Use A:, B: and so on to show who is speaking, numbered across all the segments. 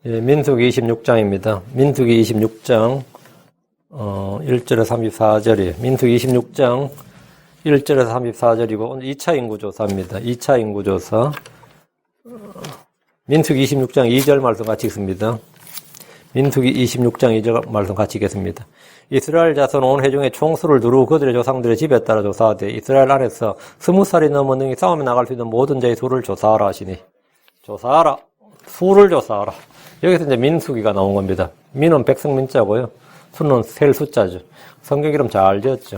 A: 예, 민수기 26장입니다. 민수기 26장 1절에서 34절이에요. 민수기 26장 1절에서 34절이고 오늘 2차 인구조사입니다. 2차 인구조사. 민수기 26장 2절 말씀 같이 읽습니다. 민수기 26장 2절 말씀 같이 읽겠습니다. 이스라엘 자손 온 회중의 총수를 두루 그들의 조상들의 집에 따라 조사하되 이스라엘 안에서 20살이 넘은 능히 싸움에 나갈 수 있는 모든 자의 수를 조사하라 하시니. 조사하라. 수를 조사하라. 여기서 이제 민수기가 나온 겁니다. 민은 백성민자고요. 수는 셀 숫자죠. 성경 이름 잘 지었죠.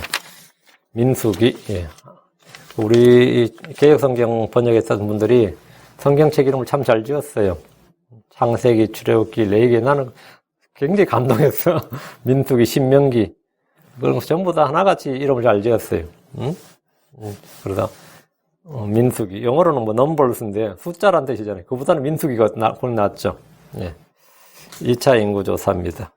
A: 민수기. 예. 우리 개혁성경 번역했던 분들이 성경책 이름을 참 잘 지었어요. 창세기, 출애굽기, 레위기. 나는 굉장히 감동했어. 민수기, 신명기. 그런 거 전부 다 하나같이 이름을 잘 지었어요. 응? 그러다 민수기. 영어로는 뭐 넘버스인데 숫자란 뜻이잖아요. 그보다는 민수기가 훨씬 낫죠. 예. 2차 인구조사입니다.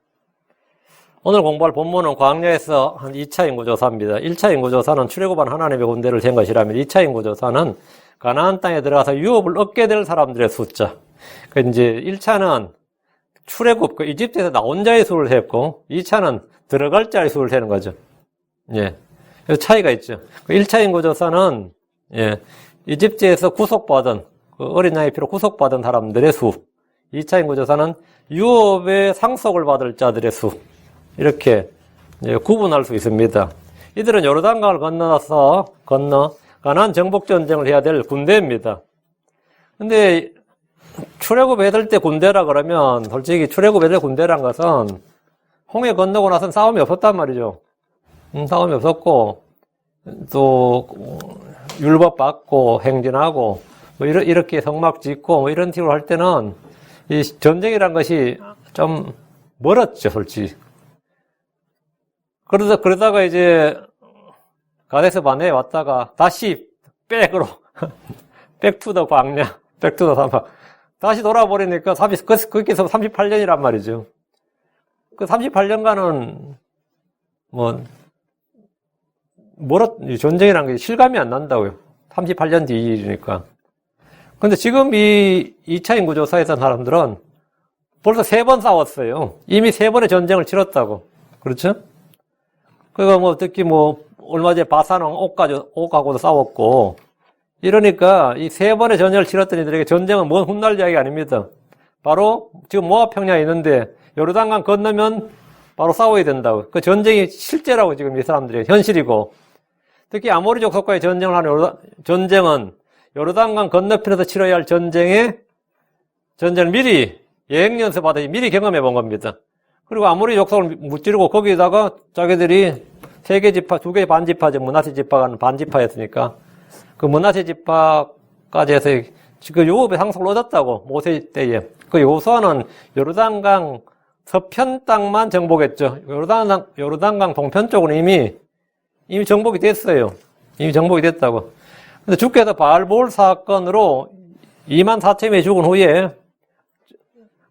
A: 오늘 공부할 본문은 광야에서 한 2차 인구조사입니다. 1차 인구조사는 출애굽한 하나님의 군대를 잰 것이라면 2차 인구조사는 가나안 땅에 들어가서 유업을 얻게 될 사람들의 숫자. 그 이제 1차는 출애굽, 그 이집트에서 나온 자의 수를 세고 2차는 들어갈 자의 수를 세는 거죠. 예. 그래서 차이가 있죠. 그 1차 인구조사는 예. 이집트에서 구속받은 그 어린 나이 피로 구속받은 사람들의 수. 2차 인구조사는 유업의 상속을 받을 자들의 수. 이렇게 구분할 수 있습니다. 이들은 요르단강을 건너 가나안 정복 전쟁을 해야 될 군대입니다. 근데 출애굽 해될 때 군대라 그러면 솔직히 출애굽 해될 군대란 것은 홍해 건너고 나서는 싸움이 없었단 말이죠. 싸움이 없었고 또 율법 받고 행진하고 뭐 이렇게 성막 짓고 뭐 이런 식으로 할 때는 이 전쟁이란 것이 좀 멀었죠, 솔직히. 그러다가 이제 가데스 바네에 왔다가 다시 백으로 백투더 광야, 백투더 사막 다시 돌아버리니까 거기서 38년이란 말이죠. 그 38년간은 전쟁이란 게 실감이 안 난다고요. 38년 뒤 일이니까. 근데 지금 이 2차 인구조사했던 사람들은 벌써 3번 싸웠어요. 이미 3번의 전쟁을 치렀다고. 그렇죠? 그거 특히 얼마 전에 바사왕 옥하고도 싸웠고, 이러니까 이 3번의 전쟁을 치렀던 이들에게 전쟁은 뭔 훗날 이야기가 아닙니다. 바로 지금 모압 평야에 있는데 요르단강 건너면 바로 싸워야 된다고. 그 전쟁이 실제라고 지금 이 사람들이 현실이고, 특히 아모리 족속과의 전쟁을 하는 전쟁은 요르단강 건너편에서 치러야 할 전쟁을 미리 예행 연습하듯이 미리 경험해 본 겁니다. 그리고 아모리 족속을 무찌르고 거기다가 자기들이 3개 지파, 2개 반지파죠. 므낫세 지파가 반지파였으니까. 그 므낫세 지파까지 해서 그 유업의 상속을 얻었다고, 모세 때에. 그 요수아는 요르단강 서편 땅만 정복했죠. 요르단강 동편 쪽은 이미 정복이 됐어요. 이미 정복이 됐다고. 근데 주께서 바알볼 사건으로 24,000명이 죽은 후에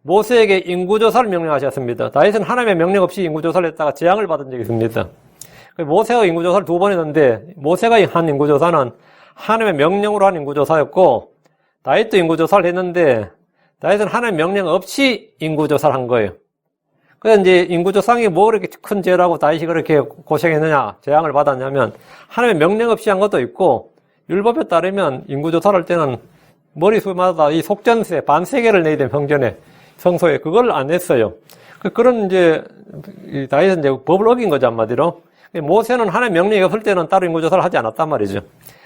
A: 모세에게 인구조사를 명령하셨습니다. 다윗은 하나님의 명령 없이 인구조사를 했다가 재앙을 받은 적이 있습니다. 모세가 인구조사를 2번 했는데 모세가 한 인구조사는 하나님의 명령으로 한 인구조사였고 다윗도 인구조사를 했는데 다윗은 하나님의 명령 없이 인구조사를 한 거예요. 그래서 이제 인구조사이 뭐 그렇게 큰 죄라고 다윗이 그렇게 고생했느냐, 재앙을 받았냐면 하나님의 명령 없이 한 것도 있고 율법에 따르면 인구조사를 할 때는 머리수마다 이 속전세, 반세계를 내야 되는 평전에 성소에 그걸 안 했어요. 그런 이제 다윗은 이제 법을 어긴 거죠, 한마디로. 모세는 하나님 명령이 없을 때는 따로 인구조사를 하지 않았단 말이죠.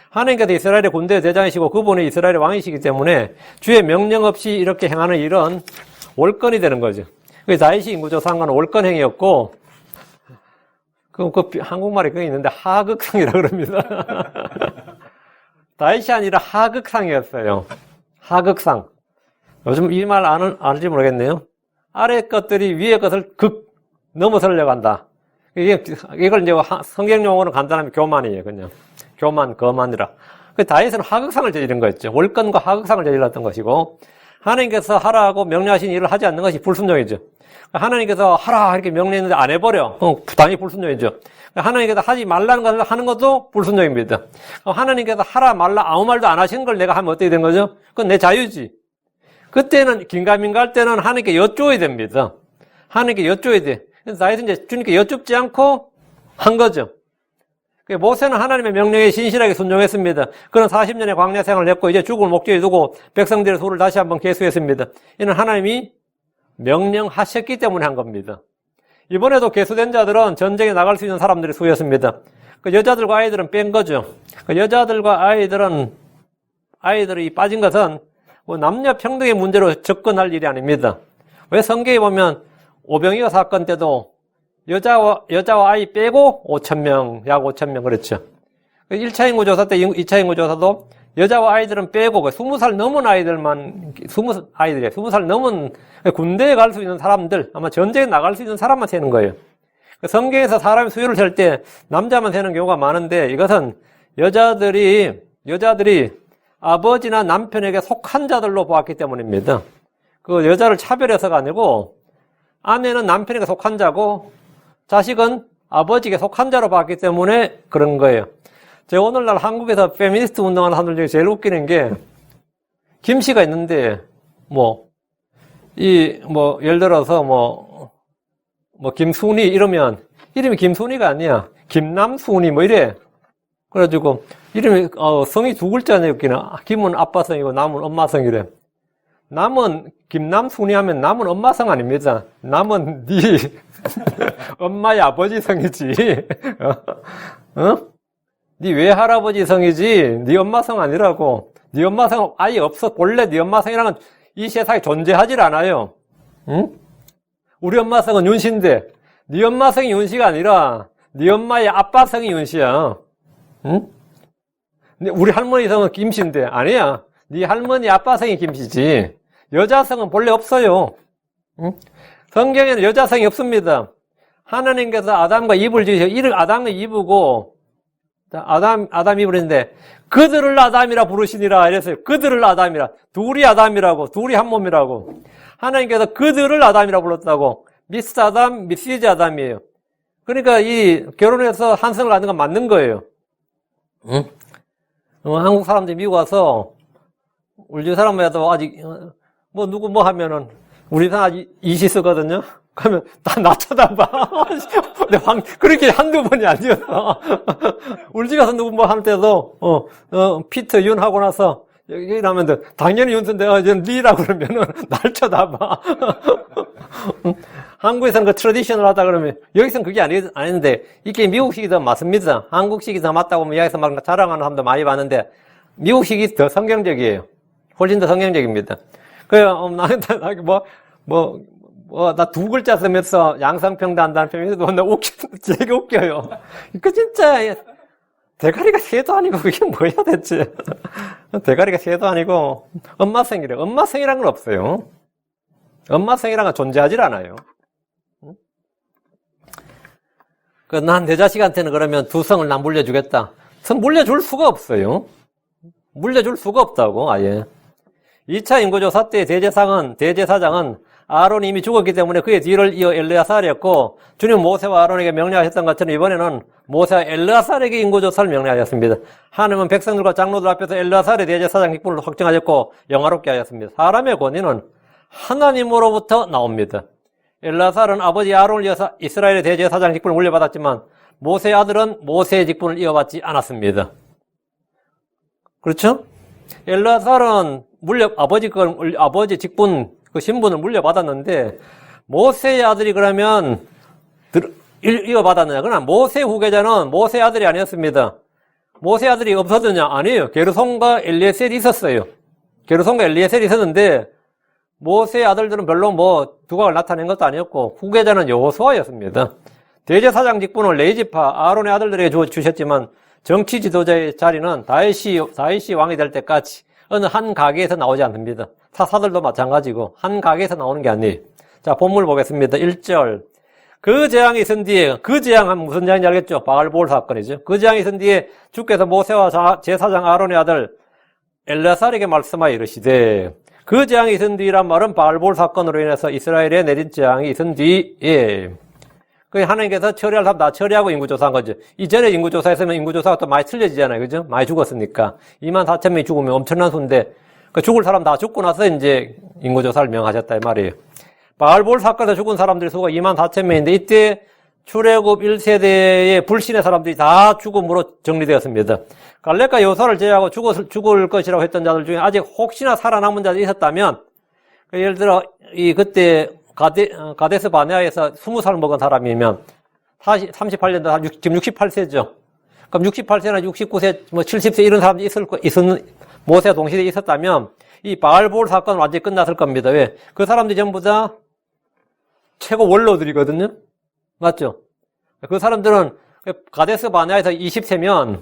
A: 하나님께서 이스라엘의 군대 대장이시고 그분이 이스라엘의 왕이시기 때문에 주의 명령 없이 이렇게 행하는 일은 월권이 되는 거죠. 그래서 다윗이 인구조사한 건 월권행위였고, 한국말에 그게 있는데 하극상이라 그럽니다. 다윗이 아니라 하극상이었어요. 하극상. 요즘 이 말 알지 모르겠네요. 아래 것들이 위에 것을 넘어서려고 한다. 이걸 이제 성경 용어로 간단하면 교만이에요, 그냥. 거만이라. 다윗은 하극상을 저지른 거였죠. 월권과 하극상을 저질렀던 것이고, 하나님께서 하라고 명령하신 일을 하지 않는 것이 불순종이죠. 하나님께서 하라 이렇게 명령했는데 안 해버려. 당연히 불순종이죠. 하나님께서 하지 말라는 것을 하는 것도 불순종입니다. 하나님께서 하라 말라 아무 말도 안 하시는 걸 내가 하면 어떻게 된 거죠? 그건 내 자유지. 그때는 긴가민가 할 때는 하나님께 여쭈어야 됩니다. 하나님께 여쭈어야 돼. 그래서 다윗은 이제 주님께 여쭙지 않고 한 거죠. 모세는 하나님의 명령에 신실하게 순종했습니다. 그는 40년의 광야 생활을 했고 이제 죽을 목적에 두고 백성들의 소를 다시 한번 계수했습니다. 이는 하나님이 명령하셨기 때문에 한 겁니다. 이번에도 계수된 자들은 전쟁에 나갈 수 있는 사람들의 수였습니다. 여자들과 아이들은 뺀 거죠. 여자들과 아이들이 빠진 것은 남녀 평등의 문제로 접근할 일이 아닙니다. 왜 성경에 보면 오병이어 사건 때도 여자와 아이 빼고 5,000명, 약 5,000명 그렇죠. 1차 인구조사 때 2차 인구조사도 여자와 아이들은 빼고 20살 넘은 아이들만 20살 넘은 군대에 갈 수 있는 사람들, 아마 전쟁에 나갈 수 있는 사람만 세는 거예요. 성경에서 사람의 수요를 셀 때 남자만 세는 경우가 많은데 이것은 여자들이 아버지나 남편에게 속한 자들로 보았기 때문입니다. 그 여자를 차별해서가 아니고 아내는 남편에게 속한 자고 자식은 아버지에게 속한 자로 봤기 때문에 그런 거예요. 제가 오늘날 한국에서 페미니스트 운동하는 사람들 중에 제일 웃기는 게 김씨가 있는데 예를 들어서 김순이 이러면 이름이 김순이가 아니야. 김남순이 이래. 그래가지고 이름이 성이 두 글자네 웃기는. 김은 아빠 성이고 남은 엄마 성이래. 남은 김남순이 하면 남은 엄마 성 아닙니다. 남은 네 엄마의 아버지 성이지. 네 외할아버지 성이지 네 엄마 성 아니라고. 네 엄마 성 아예 없어. 본래 네 엄마 성이랑은 이 세상에 존재하질 않아요. 응? 우리 엄마 성은 윤씨인데 네 엄마 성이 윤씨가 아니라 네 엄마의 아빠 성이 윤씨야. 응? 우리 할머니 성은 김씨인데 아니야. 네 할머니 아빠 성이 김씨지. 여자성은 본래 없어요. 응? 성경에는 여자성이 없습니다. 하나님께서 아담과 이브를 지으셔. 이를 아담과 이브고 아담 이브를 했는데 그들을 아담이라 부르시니라 이랬어요. 그들을 아담이라. 둘이 아담이라고. 둘이 한 몸이라고. 하나님께서 그들을 아담이라 불렀다고. 미스 아담, 미시즈 아담이에요. 그러니까 이 결혼해서 한 성을 갖는 건 맞는 거예요. 응? 한국 사람들이 미국 와서 우리 집 사람마다 아직 누구 하면은 우리 다 이시 쓰거든요. 그러면 나 쳐다봐. 그렇게 한두 번이 아니어서 우리 집 가서 누구 하는 때도 피터 윤 하고 나서 여기 나면 당연히 윤선데 리라고 그러면은 날 쳐다봐. 한국에서는 그 트래디셔널 하다 그러면 여기서는 그게 아닌데 이게 미국식이 더 맞습니다. 한국식이 더 맞다고 이야기해서 막 자랑하는 사람도 많이 봤는데 미국식이 더 성경적이에요. 훨씬 더 성경적입니다. 나 두 글자 쓰면서 양성평등한다는 표현에서 나 되게 웃겨요. 그 진짜 대가리가 새도 아니고 그게 뭐야 대체. 대가리가 새도 아니고 엄마성이래. 엄마성이란 건 없어요. 엄마성이란 건 존재하질 않아요. 난 내 자식한테는 그러면 두 성을 난 물려주겠다. 성 물려줄 수가 없어요. 물려줄 수가 없다고 아예. 2차 인구조사 때 대제사장은 아론이 이미 죽었기 때문에 그의 뒤를 이어 엘르아살이었고 주님 모세와 아론에게 명령하셨던 것처럼 이번에는 모세와 엘르아살에게 인구조사를 명령하셨습니다. 하나님은 백성들과 장로들 앞에서 엘르아살의 대제사장 직분을 확정하셨고 영화롭게 하셨습니다. 사람의 권위는 하나님으로부터 나옵니다. 엘르아살은 아버지 아론을 이어서 이스라엘의 대제사장 직분을 물려받았지만 모세의 아들은 모세의 직분을 이어받지 않았습니다. 그렇죠? 엘르아살은 아버지 직분 그 신분을 물려받았는데 모세의 아들이 그러면 이어받았느냐? 그러나 모세 후계자는 모세의 아들이 아니었습니다. 모세의 아들이 없었느냐? 아니에요. 게르손과 엘리에셀이 있었어요. 게르손과 엘리에셀이 있었는데 모세의 아들들은 별로 두각을 나타낸 것도 아니었고 후계자는 여호수아였습니다. 대제사장 직분을 레위지파 아론의 아들들에게 주셨지만 정치 지도자의 자리는 다윗이 왕이 될 때까지 어느 한 가게에서 나오지 않습니다. 사사들도 마찬가지고 한 가게에서 나오는 게 아니에요. 자, 본문을 보겠습니다. 1절. 그 재앙이 있은 뒤에, 그 재앙은 무슨 재앙인지 알겠죠? 바알보올 사건이죠. 그 재앙이 있은 뒤에 주께서 모세와 제사장 아론의 아들 엘르아살에게 말씀하여 이르시되, 그 재앙이 있은 뒤란 말은 바알보올 사건으로 인해서 이스라엘에 내린 재앙이 있은 뒤에 그 하나님께서 처리할 사람 다 처리하고 인구조사한 거죠. 이전에 인구조사했으면 인구조사가 또 많이 틀려지잖아요. 그죠? 많이 죽었으니까. 24,000명이 죽으면 엄청난 수인데, 그 죽을 사람 다 죽고 나서 이제 인구조사를 명하셨다 이 말이에요. 바알볼 사건에서 죽은 사람들의 수가 24,000명인데 이때 출애굽 1세대의 불신의 사람들이 다 죽음으로 정리되었습니다. 갈렙과 여호수아를 제외하고 죽을 것이라고 했던 자들 중에 아직 혹시나 살아남은 자들이 있었다면, 예를 들어 그때 가데스 바네아에서 20살 먹은 사람이면 38년도 지금 68세죠. 그럼 68세나 69세, 70세 이런 사람들이 모세와 동시대에 있었다면 이 바알볼 사건은 완전히 끝났을 겁니다. 왜? 그 사람들이 전부 다 최고 원로들이거든요. 맞죠? 그 사람들은 가데스 바네아에서 20세면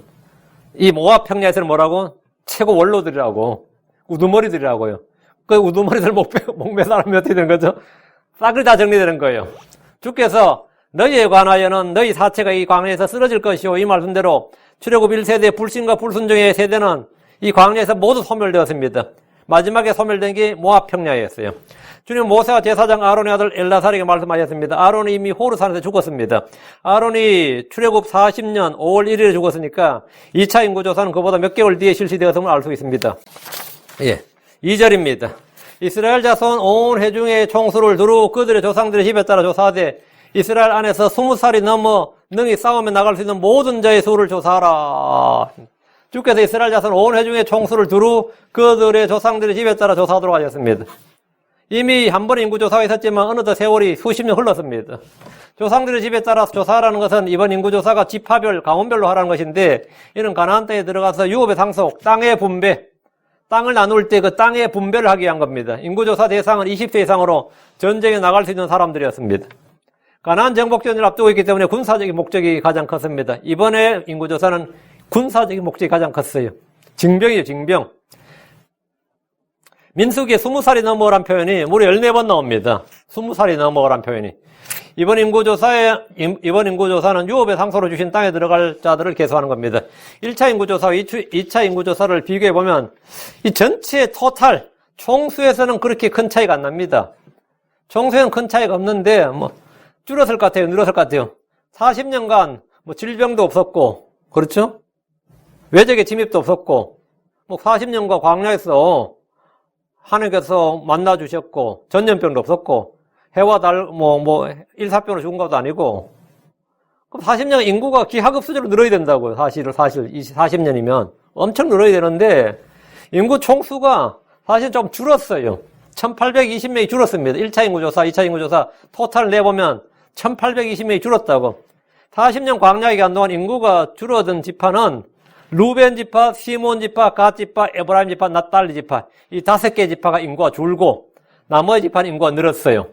A: 이 모압 평야에서는 뭐라고? 최고 원로들이라고. 우두머리들이라고요. 그 우두머리들 목매 사람이 어떻게 되는 거죠? 싹을 다 정리되는 거예요. 주께서 너희에 관하여는 너희 사체가 이 광야에서 쓰러질 것이요. 이 말씀대로 출애굽 1세대 불신과 불순종의 세대는 이 광야에서 모두 소멸되었습니다. 마지막에 소멸된 게 모압 평야였어요. 주님 모세와 제사장 아론의 아들 엘라살에게 말씀하셨습니다. 아론이 이미 호르산에서 죽었습니다. 아론이 출애굽 40년 5월 1일에 죽었으니까 2차 인구조사는 그보다 몇 개월 뒤에 실시되었음을 알 수 있습니다. 예, 2절입니다. 이스라엘 자손 온 회중의 총수를 두루 그들의 조상들의 집에 따라 조사하되 이스라엘 안에서 20살이 넘어 능히 싸움에 나갈 수 있는 모든 자의 수를 조사하라. 주께서 이스라엘 자손 온 회중의 총수를 두루 그들의 조상들의 집에 따라 조사하도록 하셨습니다. 이미 한 번 인구조사가 있었지만 어느덧 세월이 수십 년 흘렀습니다. 조상들의 집에 따라서 조사하라는 것은 이번 인구조사가 지파별, 가문별로 하라는 것인데 이는 가나안 땅에 들어가서 유업의 상속, 땅의 분배, 땅을 나눌 때 그 땅의 분배를 하기 위한 겁니다. 인구조사 대상은 20세 이상으로 전쟁에 나갈 수 있는 사람들이었습니다. 가나안 정복전을 앞두고 있기 때문에 군사적인 목적이 가장 컸습니다. 이번에 인구조사는 군사적인 목적이 가장 컸어요. 징병이에요, 징병. 민수기에 20살이 넘어오란 표현이 무려 14번 나옵니다. 20살이 넘어오란 표현이. 이번 인구조사는 유업의 상소로 주신 땅에 들어갈 자들을 계수하는 겁니다. 1차 인구조사와 2차 인구조사를 비교해보면 이 전체 토탈, 총수에서는 그렇게 큰 차이가 안 납니다. 총수에는 큰 차이가 없는데, 줄었을 것 같아요, 늘었을 것 같아요. 40년간 질병도 없었고, 그렇죠? 외적의 침입도 없었고, 40년간 광야에서 하나님께서 만나주셨고, 전염병도 없었고, 해와 달, 일사병으로 죽은 것도 아니고, 그럼 40년 인구가 기하급수적으로 늘어야 된다고요. 사실 40년이면. 엄청 늘어야 되는데, 인구 총수가 사실 좀 줄었어요. 1820명이 줄었습니다. 1차 인구조사, 2차 인구조사, 토탈을 내보면 1820명이 줄었다고. 40년 광야 기간 동안 인구가 줄어든 지파는 루벤 지파, 시몬 지파, 갓 지파, 에브라임 지파, 납달리 지파 이 5개 지파가 인구가 줄고 나머지 지파는 인구가 늘었어요.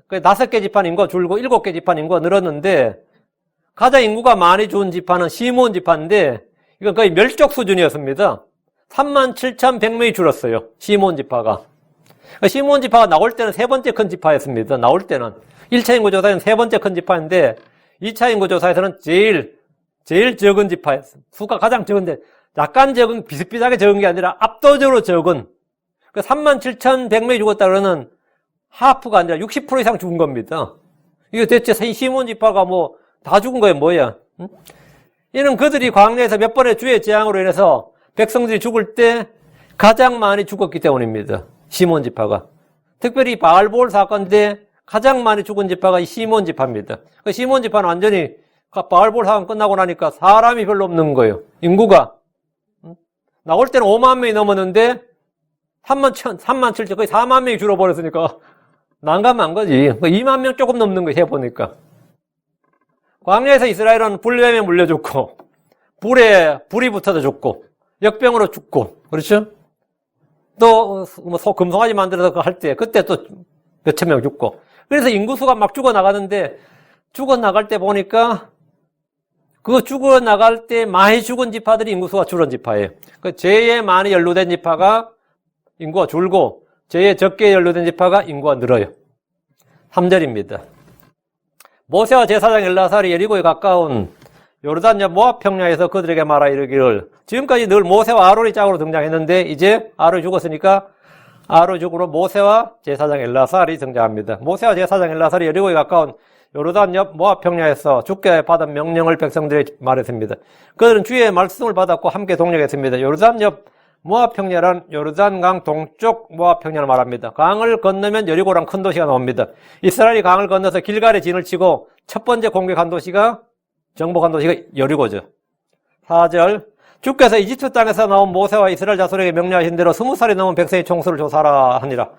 A: 그 5개 지파는 인구가 줄고 7개 지파는 인구가 늘었는데 가장 인구가 많이 준 지파는 시몬 지파인데 이건 거의 멸족 수준이었습니다. 37,100명이 줄었어요. 시몬 지파가. 시몬 지파가 나올 때는 세 번째 큰 지파였습니다. 나올 때는 1차 인구조사에는 세 번째 큰 지파인데 2차 인구조사에서는 제일 적은 지파였어요. 수가 가장 적은데 약간 적은, 비슷비슷하게 적은 게 아니라 압도적으로 적은 37,100명이 죽었다 그러는 하프가 아니라 60% 이상 죽은 겁니다. 이거 대체 시몬 지파가 다 죽은 거예요, 뭐야? 응? 이는 그들이 광야에서 몇 번의 주의 재앙으로 인해서 백성들이 죽을 때 가장 많이 죽었기 때문입니다. 시몬 지파가. 특별히 바알볼 사건 때 가장 많이 죽은 지파가 이 시몬 지파입니다. 그 시몬 지파는 완전히 바알볼 사건 끝나고 나니까 사람이 별로 없는 거예요. 인구가. 나올 때는 5만 명이 넘었는데 3만 7천, 거의 4만 명이 줄어버렸으니까 난감한 거지. 2만 명 조금 넘는 거예요, 해보니까. 광야에서 이스라엘은 불뱀에 물려 죽고, 불이 붙어서 죽고, 역병으로 죽고, 그렇죠? 또, 금송아지 만들어서 할 때, 그때 또 몇천 명 죽고. 그래서 인구수가 막 죽어나가는데, 죽어나갈 때 보니까, 그 죽어나갈 때 많이 죽은 지파들이 인구수가 줄은 지파예요. 그 죄에 많이 연루된 지파가 인구가 줄고, 죄에 적게 연루된 지파가 인구가 늘어요. 3절입니다. 모세와 제사장 엘라살이 여리고에 가까운 요르단 옆 모압 평야에서 그들에게 말하 이르기를 지금까지 늘 모세와 아론이 짝으로 등장했는데 이제 아론이 죽었으니까 아론이 죽으로 모세와 제사장 엘라살이 등장합니다. 모세와 제사장 엘라살이 여리고에 가까운 요르단 옆 모압 평야에서 주께 받은 명령을 백성들에게 말했습니다. 그들은 주의 말씀을 받았고 함께 동력했습니다. 요르단 옆 모압 평야란 요르단강 동쪽 모압 평야를 말합니다. 강을 건너면 여리고랑 큰 도시가 나옵니다. 이스라엘이 강을 건너서 길갈에 진을 치고 첫 번째 공격한 도시가 정복한 도시가 여리고죠. 4절 주께서 이집트 땅에서 나온 모세와 이스라엘 자손에게 명령하신 대로 20살이 넘은 백성의 총수를 조사하라 하니라.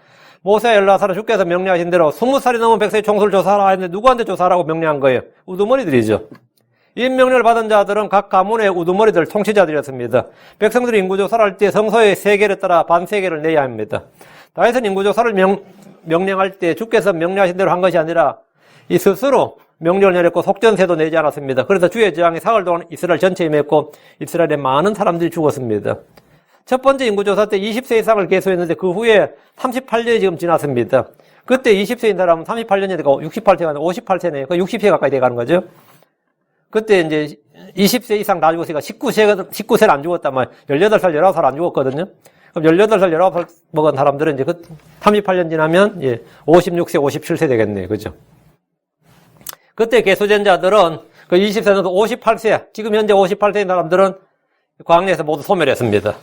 A: 모세와 엘라사로 주께서 명령하신 대로 20살이 넘은 백성의 총수를 조사하라 했는데 누구한테 조사하라고 명령한 거예요? 우두머리들이죠. 이 명령을 받은 자들은 각 가문의 우두머리들 통치자들이었습니다. 백성들이 인구조사를 할 때 성소의 세계를 따라 반세계를 내야 합니다. 다윗은 인구조사를 명령할 때 주께서 명령하신 대로 한 것이 아니라 이 스스로 명령을 내렸고 속전세도 내지 않았습니다. 그래서 주의 재앙이 사흘 동안 이스라엘 전체에 임했고 이스라엘의 많은 사람들이 죽었습니다. 첫 번째 인구조사 때 20세 이상을 계수했는데 그 후에 38년이 지금 지났습니다. 그때 20세인 사람은 38년이 되고 68세가 아니라 58세네요. 60세 가까이 돼가는 거죠. 그때 이제 20세 이상 다 죽었으니까 19세를 안 죽었단 말이에요. 18살, 19살 안 죽었거든요. 그럼 18살, 19살 먹은 사람들은 이제 38년 지나면 56세, 57세 되겠네요. 그죠? 그때 계수된 자들은 그 20세는 58세, 지금 현재 58세인 사람들은 광야에서 모두 소멸했습니다.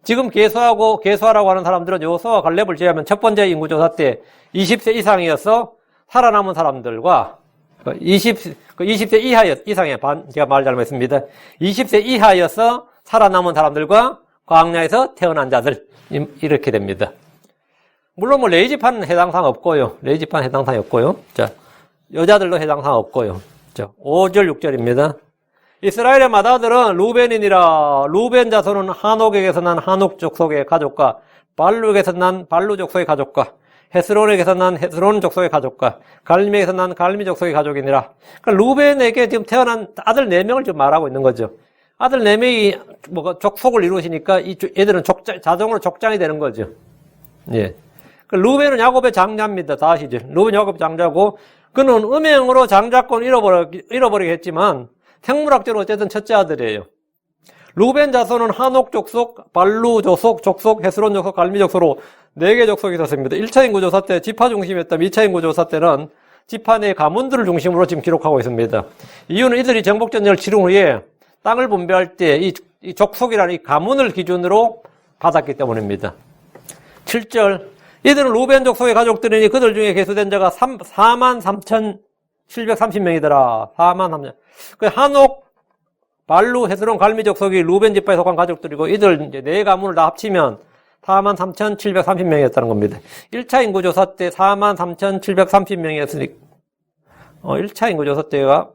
A: 지금 계수하라고 하는 사람들은 여호수아와 갈렙을 제외하면 첫 번째 인구조사 때 20세 이상이어서 살아남은 사람들과 20세 이상의 제가 말 잘못했습니다. 20세 이하여서 살아남은 사람들과 광야에서 태어난 자들, 이렇게 됩니다. 물론 레위지파는 해당 사항 없고요. 레위지파는 해당 사항이 없고요. 자, 여자들도 해당 사항 없고요. 자, 5절, 6절입니다. 이스라엘의 맏아들은 루벤이니라. 루벤 자손은 하녹에게서 난 하녹 족속의 가족과 발루에게서 난 발루 족속의 가족과 헤스론에게서 난 헤스론 족속의 가족과 갈미에게서 난 갈미 족속의 가족이니라. 그러니까 루벤에게 지금 태어난 아들 4명을 지금 말하고 있는 거죠. 아들 4명이 족속을 이루시니까 이 애들은 자동으로 족장이 되는 거죠. 예. 그러니까 루벤은 야곱의 장자입니다. 다 아시죠? 루벤 야곱의 장자고 그는 음행으로 장자권 잃어버리게 했지만 생물학적으로 어쨌든 첫째 아들이에요. 루벤 자손은 하녹 족속, 발루 족속, 헤스론 족속, 갈미 족속으로 4개 족속이 있었습니다. 1차 인구조사 때 지파 중심이었다면 2차 인구조사 때는 지파 내 가문들을 중심으로 지금 기록하고 있습니다. 이유는 이들이 정복전쟁을 치른 후에 땅을 분배할 때 이 족속이라는 이 가문을 기준으로 받았기 때문입니다. 7절 이들은 루벤 족속의 가족들이니 그들 중에 계수된 자가 43,730명이더라. 43,000. 그 하녹, 발루, 헤스론, 갈미 족속이 루벤 지파에 속한 가족들이고 이들 이제 4가문을 다 합치면 43,730명이었다는 겁니다. 1차 인구조사 때 43,730명이었으니까 1차 인구조사 때가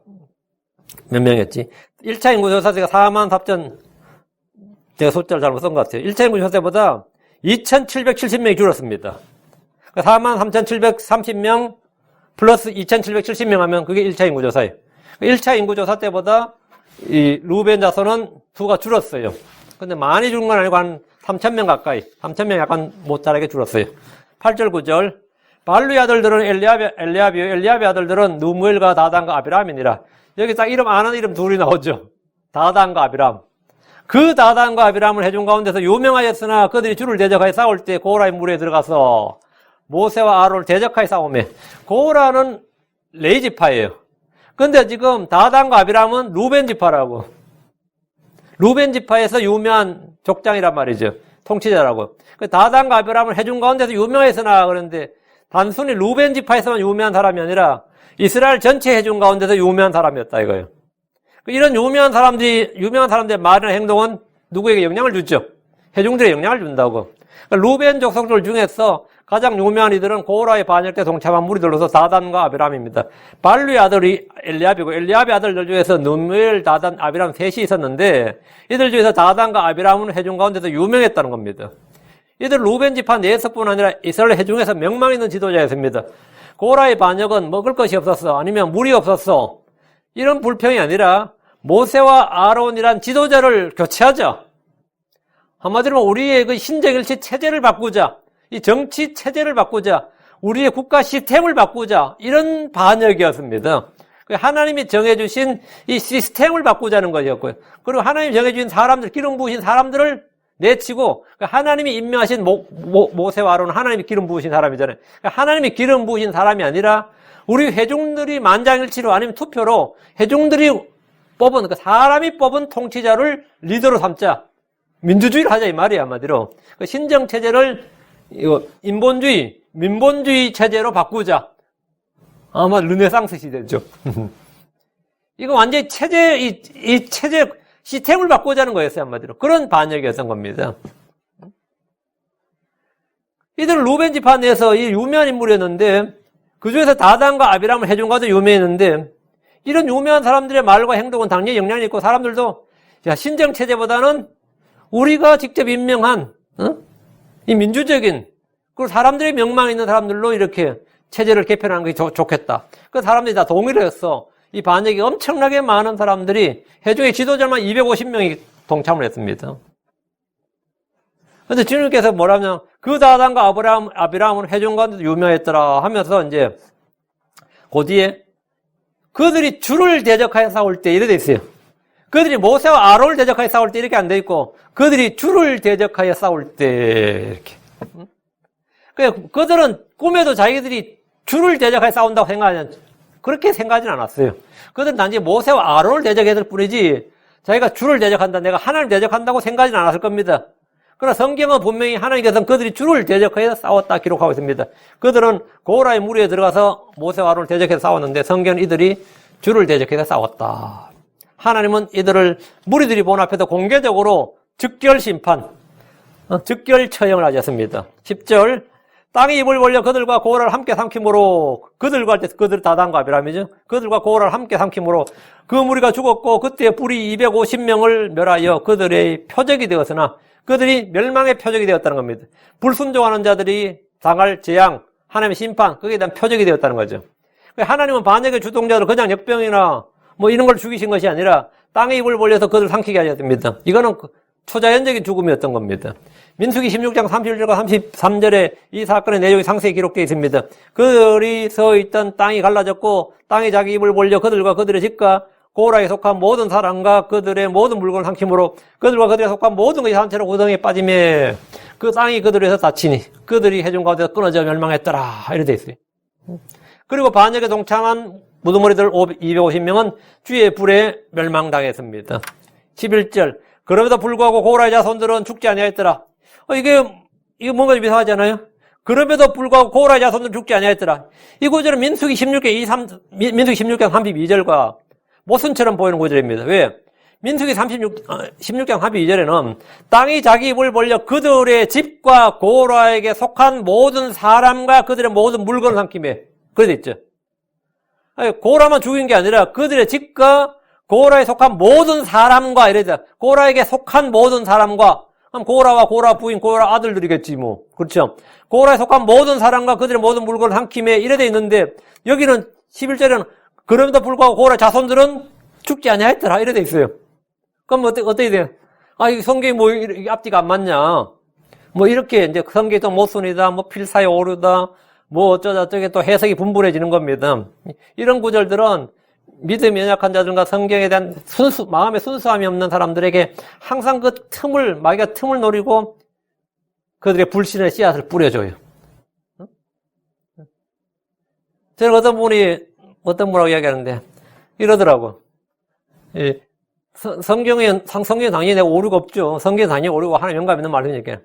A: 몇 명이었지? 1차 인구조사 때가 44,000 제가 숫자를 잘못 쓴 것 같아요. 1차 인구조사 때보다 2,770명이 줄었습니다. 43,730명 플러스 2,770명 하면 그게 1차 인구조사예요. 1차 인구조사 때보다 이 루벤 자손은 수가 줄었어요. 근데 많이 줄은 건 아니고 한 3,000명 가까이, 3,000명 약간 못자라게 줄었어요. 8절, 9절. 발루의 아들들은 엘리압의 아들들은 누무엘과 다단과 아비람이니라. 여기 딱 이름 아는 이름 둘이 나오죠. 다단과 아비람. 그 다단과 아비람을 해준 가운데서 유명하였으나 그들이 주를 대적하여 싸울 때 고라의 물에 들어가서 모세와 아론을 대적하여 싸우며 고라는 레위지파예요. 근데 지금 다단과 아비람은 루벤 지파라고. 루벤 지파에서 유명한 족장이란 말이죠. 통치자라고. 그 다단과 아비람을 해준 가운데서 유명했으나 그런데 단순히 루벤 지파에서만 유명한 사람이 아니라 이스라엘 전체 해준 가운데서 유명한 사람이었다 이거예요. 이런 유명한 사람들의 말이나 행동은 누구에게 영향을 주죠? 회중들에 영향을 준다고. 그러니까 루벤 족속들 중에서 가장 유명한 이들은 고라의 반역 때 동참한 무리들로서 다단과 아비람입니다. 발루의 아들이 엘리압이고 엘리압의 아들들 중에서 누무엘, 다단, 아비람 셋이 있었는데 이들 중에서 다단과 아비람은 회중 가운데서 유명했다는 겁니다. 이들 루벤 지파 내에서뿐 아니라 이스라엘 회중에서 명망 있는 지도자였습니다. 고라의 반역은 먹을 것이 없었어, 아니면 물이 없었어, 이런 불평이 아니라 모세와 아론이란 지도자를 교체하자. 한마디로 우리의 그 신정일치 체제를 바꾸자. 이 정치 체제를 바꾸자. 우리의 국가 시스템을 바꾸자. 이런 반역이었습니다. 하나님이 정해주신 이 시스템을 바꾸자는 것이었고요. 그리고 하나님이 정해주신 사람들, 기름 부으신 사람들을 내치고 하나님이 임명하신 모세와 아론은 하나님이 기름 부으신 사람이잖아요. 하나님이 기름 부으신 사람이 아니라 우리 회중들이 만장일치로 아니면 투표로 회중들이 뽑은, 사람이 뽑은 통치자를 리더로 삼자. 민주주의를 하자 이 말이야, 한마디로. 그 신정체제를 인본주의, 민본주의 체제로 바꾸자. 아마 르네상스 시대죠. 이거 완전히 이 체제 시스템을 바꾸자는 거였어요, 한마디로. 그런 반역이었던 겁니다. 이들은 루벤 집안 내에서 이 유명한 인물이었는데, 그 중에서 다단과 아비람을 해준과도 유명했는데, 이런 유명한 사람들의 말과 행동은 당연히 영향이 있고, 사람들도, 야, 신정체제보다는 우리가 직접 임명한, 이 민주적인, 그리고 사람들의 명망 있는 사람들로 이렇게 체제를 개편하는 게 좋겠다. 그 사람들이 다 동의를 했어. 이 반역이 엄청나게 많은 사람들이 해중의 지도자만 250명이 동참을 했습니다. 그런데 주님께서 뭐라면 그 다단과 아비람은 해중과도 유명했더라 하면서 이제 그 뒤에 그들이 주를 대적하여 싸울 때 이래 돼 있어요. 그들이 모세와 아론을 대적하여 싸울 때 이렇게 안 돼 있고 그들이 주를 대적하여 싸울 때 이렇게. 그들은 꿈에도 자기들이 주를 대적하여 싸운다고 그렇게 생각하지는 않았어요. 그들은 단지 모세와 아론을 대적했을 뿐이지 자기가 주를 대적한다, 내가 하나님을 대적한다고 생각하지는 않았을 겁니다. 그러나 성경은 분명히 하나님께서는 그들이 주를 대적하여 싸웠다 기록하고 있습니다. 그들은 고라의 무리에 들어가서 모세와 아론을 대적해서 싸웠는데 성경은 이들이 주를 대적해서 싸웠다. 하나님은 이들을 무리들이 본 앞에서 공개적으로 즉결 심판, 즉결 처형을 하셨습니다. 10절 땅이 입을 벌려 그들과 고라를 함께 삼킴으로 그들과 할 때 그들 다단과 아비람이죠. 그들과 고라를 함께 삼킴으로 그 무리가 죽었고 그때 불이 250명을 멸하여 그들의 표적이 되었으나 그들이 멸망의 표적이 되었다는 겁니다. 불순종하는 자들이 당할 재앙, 하나님의 심판, 거기에 대한 표적이 되었다는 거죠. 하나님은 반역의 주동자를 그냥 역병이나 뭐 이런 걸 죽이신 것이 아니라 땅에 입을 벌려서 그들을 삼키게 하셨습니다. 이거는 초자연적인 죽음이었던 겁니다. 민수기 16장 31절과 33절에 이 사건의 내용이 상세히 기록되어 있습니다. 그들이 서 있던 땅이 갈라졌고 땅이 자기 입을 벌려 그들과 그들의 집과 고라에 속한 모든 사람과 그들의 모든 물건을 삼킴으로 그들과 그들에 속한 모든 것이 한채로 구덩이에 빠지며 그 땅이 그들에서 다치니 그들이 해중 가운데서 끊어져 멸망했더라. 이렇게 되어 있어요. 그리고 반역에 동참한 무두머리들 250명은 주의 불에 멸망당했습니다. 11절 그럼에도 불구하고 고라의 자손들은 죽지 아니하였더라. 이게 뭔가 좀 이상하잖아요. 그럼에도 불구하고 고라의 자손들은 죽지 아니하였더라. 이 구절은 민수기 16장 32절과 모순처럼 보이는 구절입니다. 왜? 민수기 16장 32절에는 땅이 자기 입을 벌려 그들의 집과 고라에게 속한 모든 사람과 그들의 모든 물건을 삼키매. 그래 있죠. 고라만 죽인 게 아니라 그들의 집과 고라에 속한 모든 사람과 이래서 고라에게 속한 모든 사람과 그럼 고라와 고라 부인, 고라 아들들이겠지 뭐. 그렇죠. 고라에 속한 모든 사람과 그들의 모든 물건을 삼킴에 이래 돼 있는데 여기는 11절에는 그럼에도 불구하고 고라 자손들은 죽지 아니하였더라 이래 돼 있어요. 그럼 어떻게 돼요? 이 성경이 뭐 앞뒤가 안 맞냐? 뭐 이렇게 이제 성경이 또 모순이다, 뭐 필사에 오르다, 뭐 어쩌다 저게 또 해석이 분분해지는 겁니다. 이런 구절들은 믿음이 연약한 자들과 성경에 대한 마음의 순수함이 없는 사람들에게 항상 그 마귀가 틈을 노리고 그들의 불신의 씨앗을 뿌려줘요. 저는 어떤 분하고 이야기하는데, 이러더라고. 성경에 당연히 내가 오류가 없죠. 성경에 당연히 오류가 하나님 영감 있는 말이니까.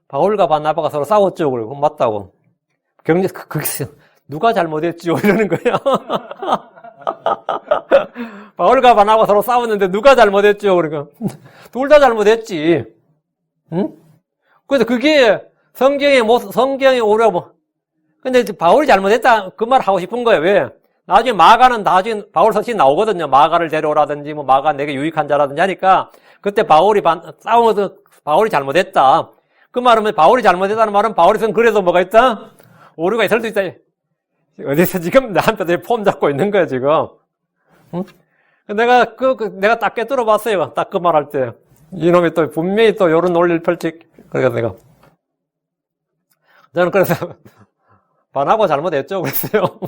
A: 바울과 바나바가 서로 싸웠죠. 그리고 맞다고. 누가 잘못했지요? 이러는 거야. 바울과 바나바가 서로 싸웠는데 누가 잘못했죠? 그러니까 둘 다 잘못했지. 응? 그래서 그게 성경에 오류고. 근데 바울이 잘못했다 그 말 하고 싶은 거예요. 왜? 나중에 바울 서신 나오거든요. 마가를 데려오라든지 뭐 마가 내게 유익한 자라든지 하니까 그때 바울이 싸우면서 바울이 잘못했다. 그 말은 바울이 잘못했다는 말은 바울에서는 그래서 뭐가 있다? 오류가 있을 수 있다. 어디서 지금 나한테 폼 잡고 있는 거야 지금. 응? 내가 딱 깨뚫어 봤어요. 딱 그 말할 때. 이놈이 또 분명히 또 요런 논리를 그러니까 저는 그래서 바나바 잘못했죠. 그랬어요.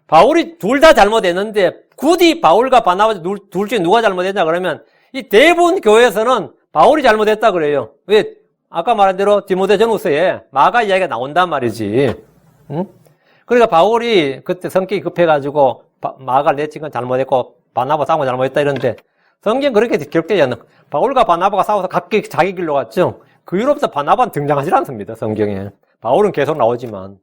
A: 바울이 둘 다 잘못했는데 굳이 바울과 바나바 둘 중에 누가 잘못했냐 그러면 이 대부분 교회에서는 바울이 잘못했다 그래요. 왜? 아까 말한 대로 디모데전후서에 마가 이야기가 나온단 말이지. 응? 그러니까 바울이 그때 성격이 급해가지고 마가를 내친 건 잘못했고 바나바 싸운 건 잘못했다 이런데 성경 그렇게 기록되지 않는. 바울과 바나바가 싸워서 각기 자기 길로 갔죠. 그 이후로부터 바나바는 등장하지 않습니다, 성경에. 바울은 계속 나오지만.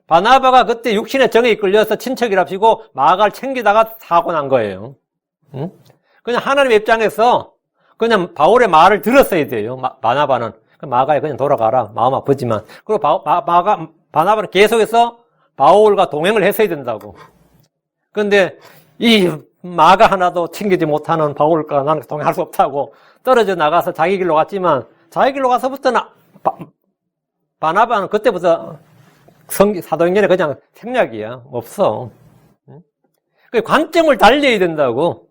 A: 바나바가 그때 육신의 정에 이끌려서 친척이랍시고 마가를 챙기다가 사고 난 거예요. 응? 그냥 하나님의 입장에서 그냥 바울의 말을 들었어야 돼요. 바나바는. 마가에 그냥 돌아가라. 마음 아프지만. 그리고 바나바는 계속해서 바울과 동행을 했어야 된다고. 그런데 이 마가 하나도 챙기지 못하는 바울과 나는 동행할 수 없다고 떨어져 나가서 자기 길로 갔지만 자기 길로 가서부터는 바나바는 그때부터 사도행전에 그냥 생략이야. 없어. 그 관점을 달려야 된다고.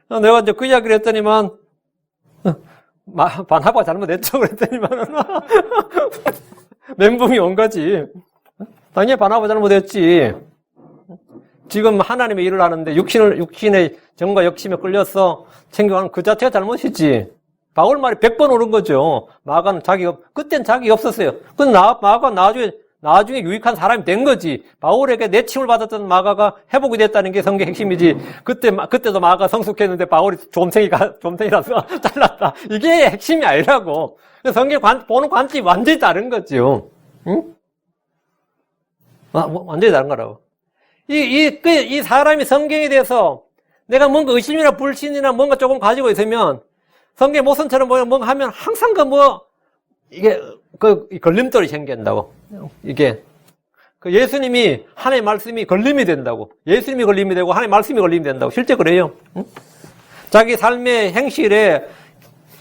A: 내가 이제 그 이야기를 했더니만 바나바가 잘못했죠 그랬더니만 멘붕이 온 거지. 당연히 바나바가 잘못했지. 지금 하나님의 일을 하는데 육신의 정과 역심에 끌려서 챙겨가는 그 자체가 잘못이지. 바울 말이 100번 옳은 거죠. 마가는 그땐 자격이 없었어요. 근데 마가가 나중에 유익한 사람이 된 거지. 바울에게 내침을 받았던 마가가 회복이 됐다는 게 성경 핵심이지. 그때도 마가가 성숙했는데 바울이 좀탱이라서 잘랐다. 이게 핵심이 아니라고. 성경 보는 관점이 완전히 다른 거죠. 응? 완전히 다른 거라고. 이 사람이 성경에 대해서 내가 뭔가 의심이나 불신이나 뭔가 조금 가지고 있으면 성경 모순처럼 뭔가 하면 항상 이게 걸림돌이 생긴다고. 이게 예수님이 하나님의 말씀이 걸림이 된다고. 예수님이 걸림이 되고 하나님의 말씀이 걸림이 된다고. 실제 그래요. 응? 자기 삶의 행실에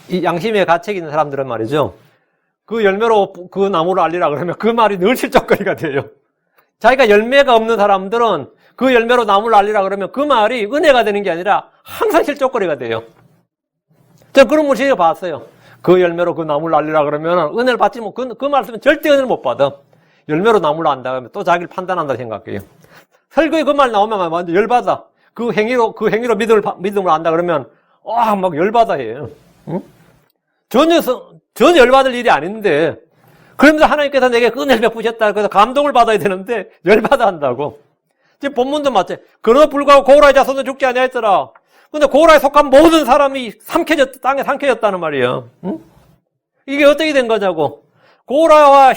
A: 이 양심의 가책이 있는 사람들은 말이죠. 그 열매로 그 나무를 알리라 그러면 그 말이 늘 실족거리가 돼요. 자기가 열매가 없는 사람들은 그 열매로 나무를 알리라 그러면 그 말이 은혜가 되는 게 아니라 항상 실족거리가 돼요. 제가 그런 분을 봤어요. 그 열매로 그 나무를 알리라 그러면 은혜를 받지 못, 그 말씀은 절대 은혜를 못 받아. 열매로 나무를 안다 그러면 또 자기를 판단한다 생각해요. 설교에 그 말 나오면 완전 열받아. 그 행위로 믿음을 안다 그러면, 막 열받아 해요. 응? 전혀 열받을 일이 아닌데, 그러면서 하나님께서 내게 은혜를 베푸셨다. 그래서 감동을 받아야 되는데, 열받아 한다고. 지금 본문도 맞지. 그러나 불구하고 고라의 자손도 죽지 아니하였더라. 근데 고라에 속한 모든 사람이 땅에 삼켜졌다는 말이에요. 응? 이게 어떻게 된 거냐고. 고라와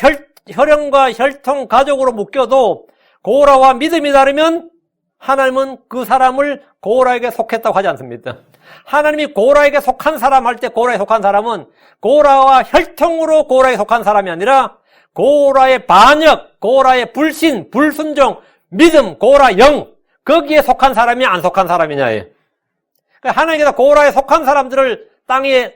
A: 혈연과 혈통 가족으로 묶여도 고라와 믿음이 다르면 하나님은 그 사람을 고라에게 속했다고 하지 않습니다. 하나님이 고라에게 속한 사람 할 때 고라에 속한 사람은 고라와 혈통으로 고라에 속한 사람이 아니라 고라의 반역, 고라의 불신, 불순종, 믿음, 고라 영, 거기에 속한 사람이 안 속한 사람이냐예요. 하나님께서 고라에 속한 사람들을 땅에,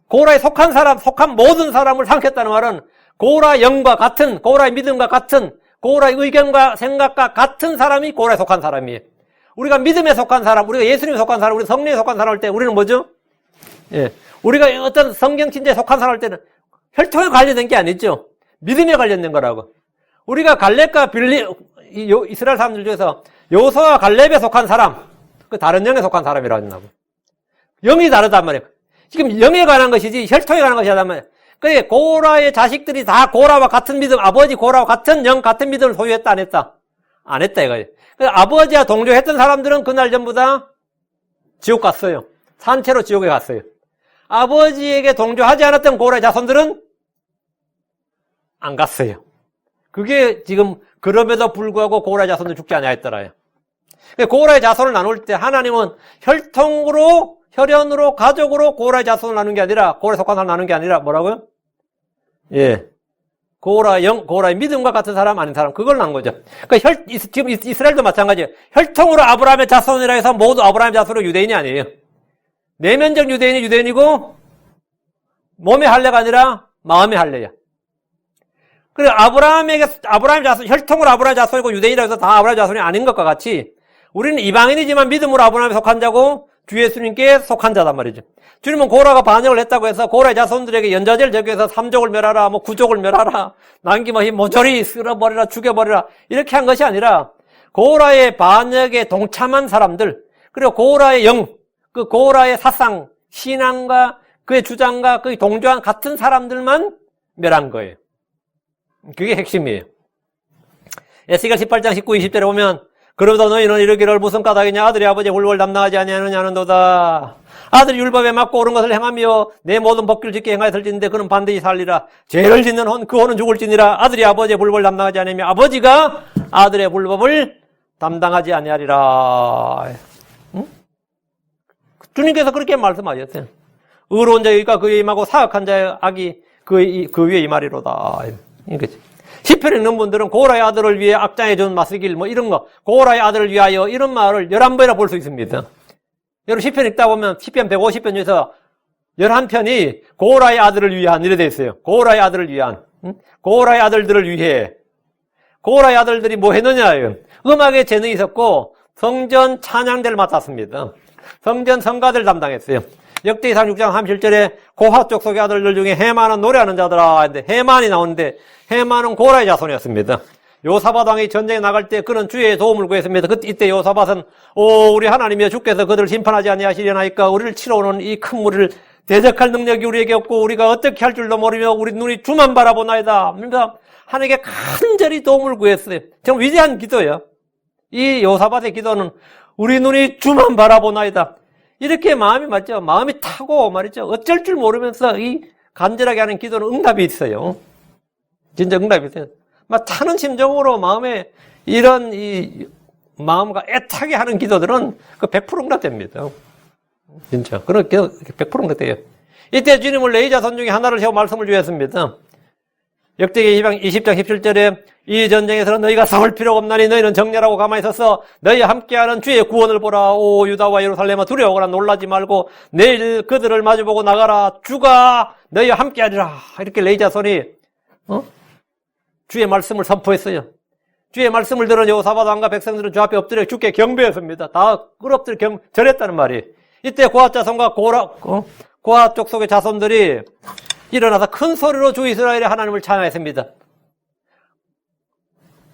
A: 고라에 속한 모든 사람을 삼켰다는 말은 고라 영과 같은, 고라의 믿음과 같은, 고라의 의견과 생각과 같은 사람이 고라에 속한 사람이에요. 우리가 믿음에 속한 사람, 우리가 예수님에 속한 사람, 우리가 성령에 속한 사람 할 때 우리는 뭐죠? 예. 우리가 어떤 성경 진짜에 속한 사람 할 때는 혈통에 관련된 게 아니죠. 믿음에 관련된 거라고. 우리가 갈렙과 이스라엘 사람들 중에서 요소와 갈렙에 속한 사람, 그 다른 영에 속한 사람이라고 한다고. 영이 다르단 말이에요. 지금 영에 관한 것이지 혈통에 관한 것이 아니란 말이에요. 그래, 고라의 자식들이 다 고라와 같은 믿음, 아버지 고라와 같은 영, 같은 믿음을 소유했다, 안 했다? 안 했다, 이거예요. 그래서 아버지와 동조했던 사람들은 그날 전부 다 지옥 갔어요. 산채로 지옥에 갔어요. 아버지에게 동조하지 않았던 고라의 자손들은 안 갔어요. 그게 지금 그럼에도 불구하고 고라의 자손은 죽지 아니하였더라요. 고라의 자손을 나눌 때 하나님은 혈통으로, 혈연으로, 가족으로 고라의 자손을 나누는 게 아니라, 고라에 속한 사람을 나누는 게 아니라 뭐라고요? 예. 고라의 믿음과 같은 사람, 아닌 사람, 그걸 나눈 거죠. 그러니까 지금 이스라엘도 마찬가지예요. 혈통으로 아브라함의 자손이라 해서 모두 아브라함의 자손으로 유대인이 아니에요. 내면적 유대인이 유대인이고, 몸의 할례가 아니라 마음의 할례야. 그래, 아브라함의 자손, 혈통으로 아브라함의 자손이고 유대인이라 해서 다 아브라함의 자손이 아닌 것과 같이, 우리는 이방인이지만 믿음으로 아브라함에 속한 자고, 주 예수님께 속한 자단 말이죠. 주님은 고라가 반역을 했다고 해서 고라의 자손들에게 연좌제를 적용해서 3족을 멸하라, 9족을 멸하라, 남김없이 모조리 쓸어버리라, 죽여버리라, 이렇게 한 것이 아니라, 고라의 반역에 동참한 사람들, 그리고 고라의 영, 그 고라의 사상, 신앙과 그의 주장과 그의 동조한 같은 사람들만 멸한 거예요. 그게 핵심이에요. 에스겔 18장 19, 20절에 보면 그러다 너희는 이르기를 무슨 까닭이냐 아들이 아버지의 훌법을 담당하지 아니하느냐는도다. 아들이 율법에 맞고 옳은 것을 행하며 내 모든 법규를 짓게 행하였을진데 그는 반드시 살리라. 죄를 짓는 혼 그 혼은 죽을지니라. 아들이 아버지의 훌법을 담당하지 아니하며 아버지가 아들의 훌법을 담당하지 아니하리라. 응? 주님께서 그렇게 말씀하셨어요. 의로운 자가 그에 임하고 사악한 자의 악이 그 위에 임하리로다. 이거지. 시편 읽는 분들은 고라의 아들을 위해 악장에 준 마스길 뭐 이런 거, 고라의 아들을 위하여 이런 말을 11번이나 볼 수 있습니다. 여러분 시편 읽다 보면 시편 150편 중에서 11편이 고라의 아들을 위한 이래 돼 있어요. 고라의 아들을 위한. 고라의 아들들을 위해. 고라의 아들들이 뭐 했느냐. 음악에 재능이 있었고 성전 찬양대를 맡았습니다. 성전 성가대를 담당했어요. 역대기상 6장 37절에 고핫 족속의 아들들 중에 해만은 노래하는 자들아 했는데 해만이 나오는데 해만은 고라의 자손이었습니다. 요사밧 왕이 전쟁에 나갈 때 그는 주의 도움을 구했습니다. 이때 요사밧은 우리 하나님이여 주께서 그들을 심판하지 아니하시려나이까 우리를 치러 오는 이 큰 무리를 대적할 능력이 우리에게 없고 우리가 어떻게 할 줄도 모르며 우리 눈이 주만 바라보나이다. 그러니까 하나님께 간절히 도움을 구했어요. 정말 위대한 기도예요. 이 요사밧의 기도는 우리 눈이 주만 바라보나이다. 이렇게 마음이 맞죠. 마음이 타고 말이죠. 어쩔 줄 모르면서 이 간절하게 하는 기도는 응답이 있어요. 진짜 응답이 있어요. 막 타는 심정으로 마음에 이런 이 마음과 애타게 하는 기도들은 그 100% 응답됩니다. 진짜. 그런 기도 100% 응답돼요. 이때 주님은 레위 자손 중에 하나를 세워 말씀을 주셨습니다. 역대기 20장 17절에 이 전쟁에서는 너희가 싸울 필요가 없나니 너희는 정렬하고 가만히 있어서 너희 함께하는 주의 구원을 보라. 오 유다와 예루살렘아 두려워하거나 놀라지 말고 내일 그들을 마주보고 나가라. 주가 너희와 함께하리라. 이렇게 레위 자손이 주의 말씀을 선포했어요. 주의 말씀을 들은 여호사밧 왕과 백성들은 주 앞에 엎드려 주께 경배했습니다. 다 엎드려 절했다는 말이. 이때 고핫 자손과 고핫 족속의 자손들이 일어나서 큰 소리로 주 이스라엘의 하나님을 찬양했습니다.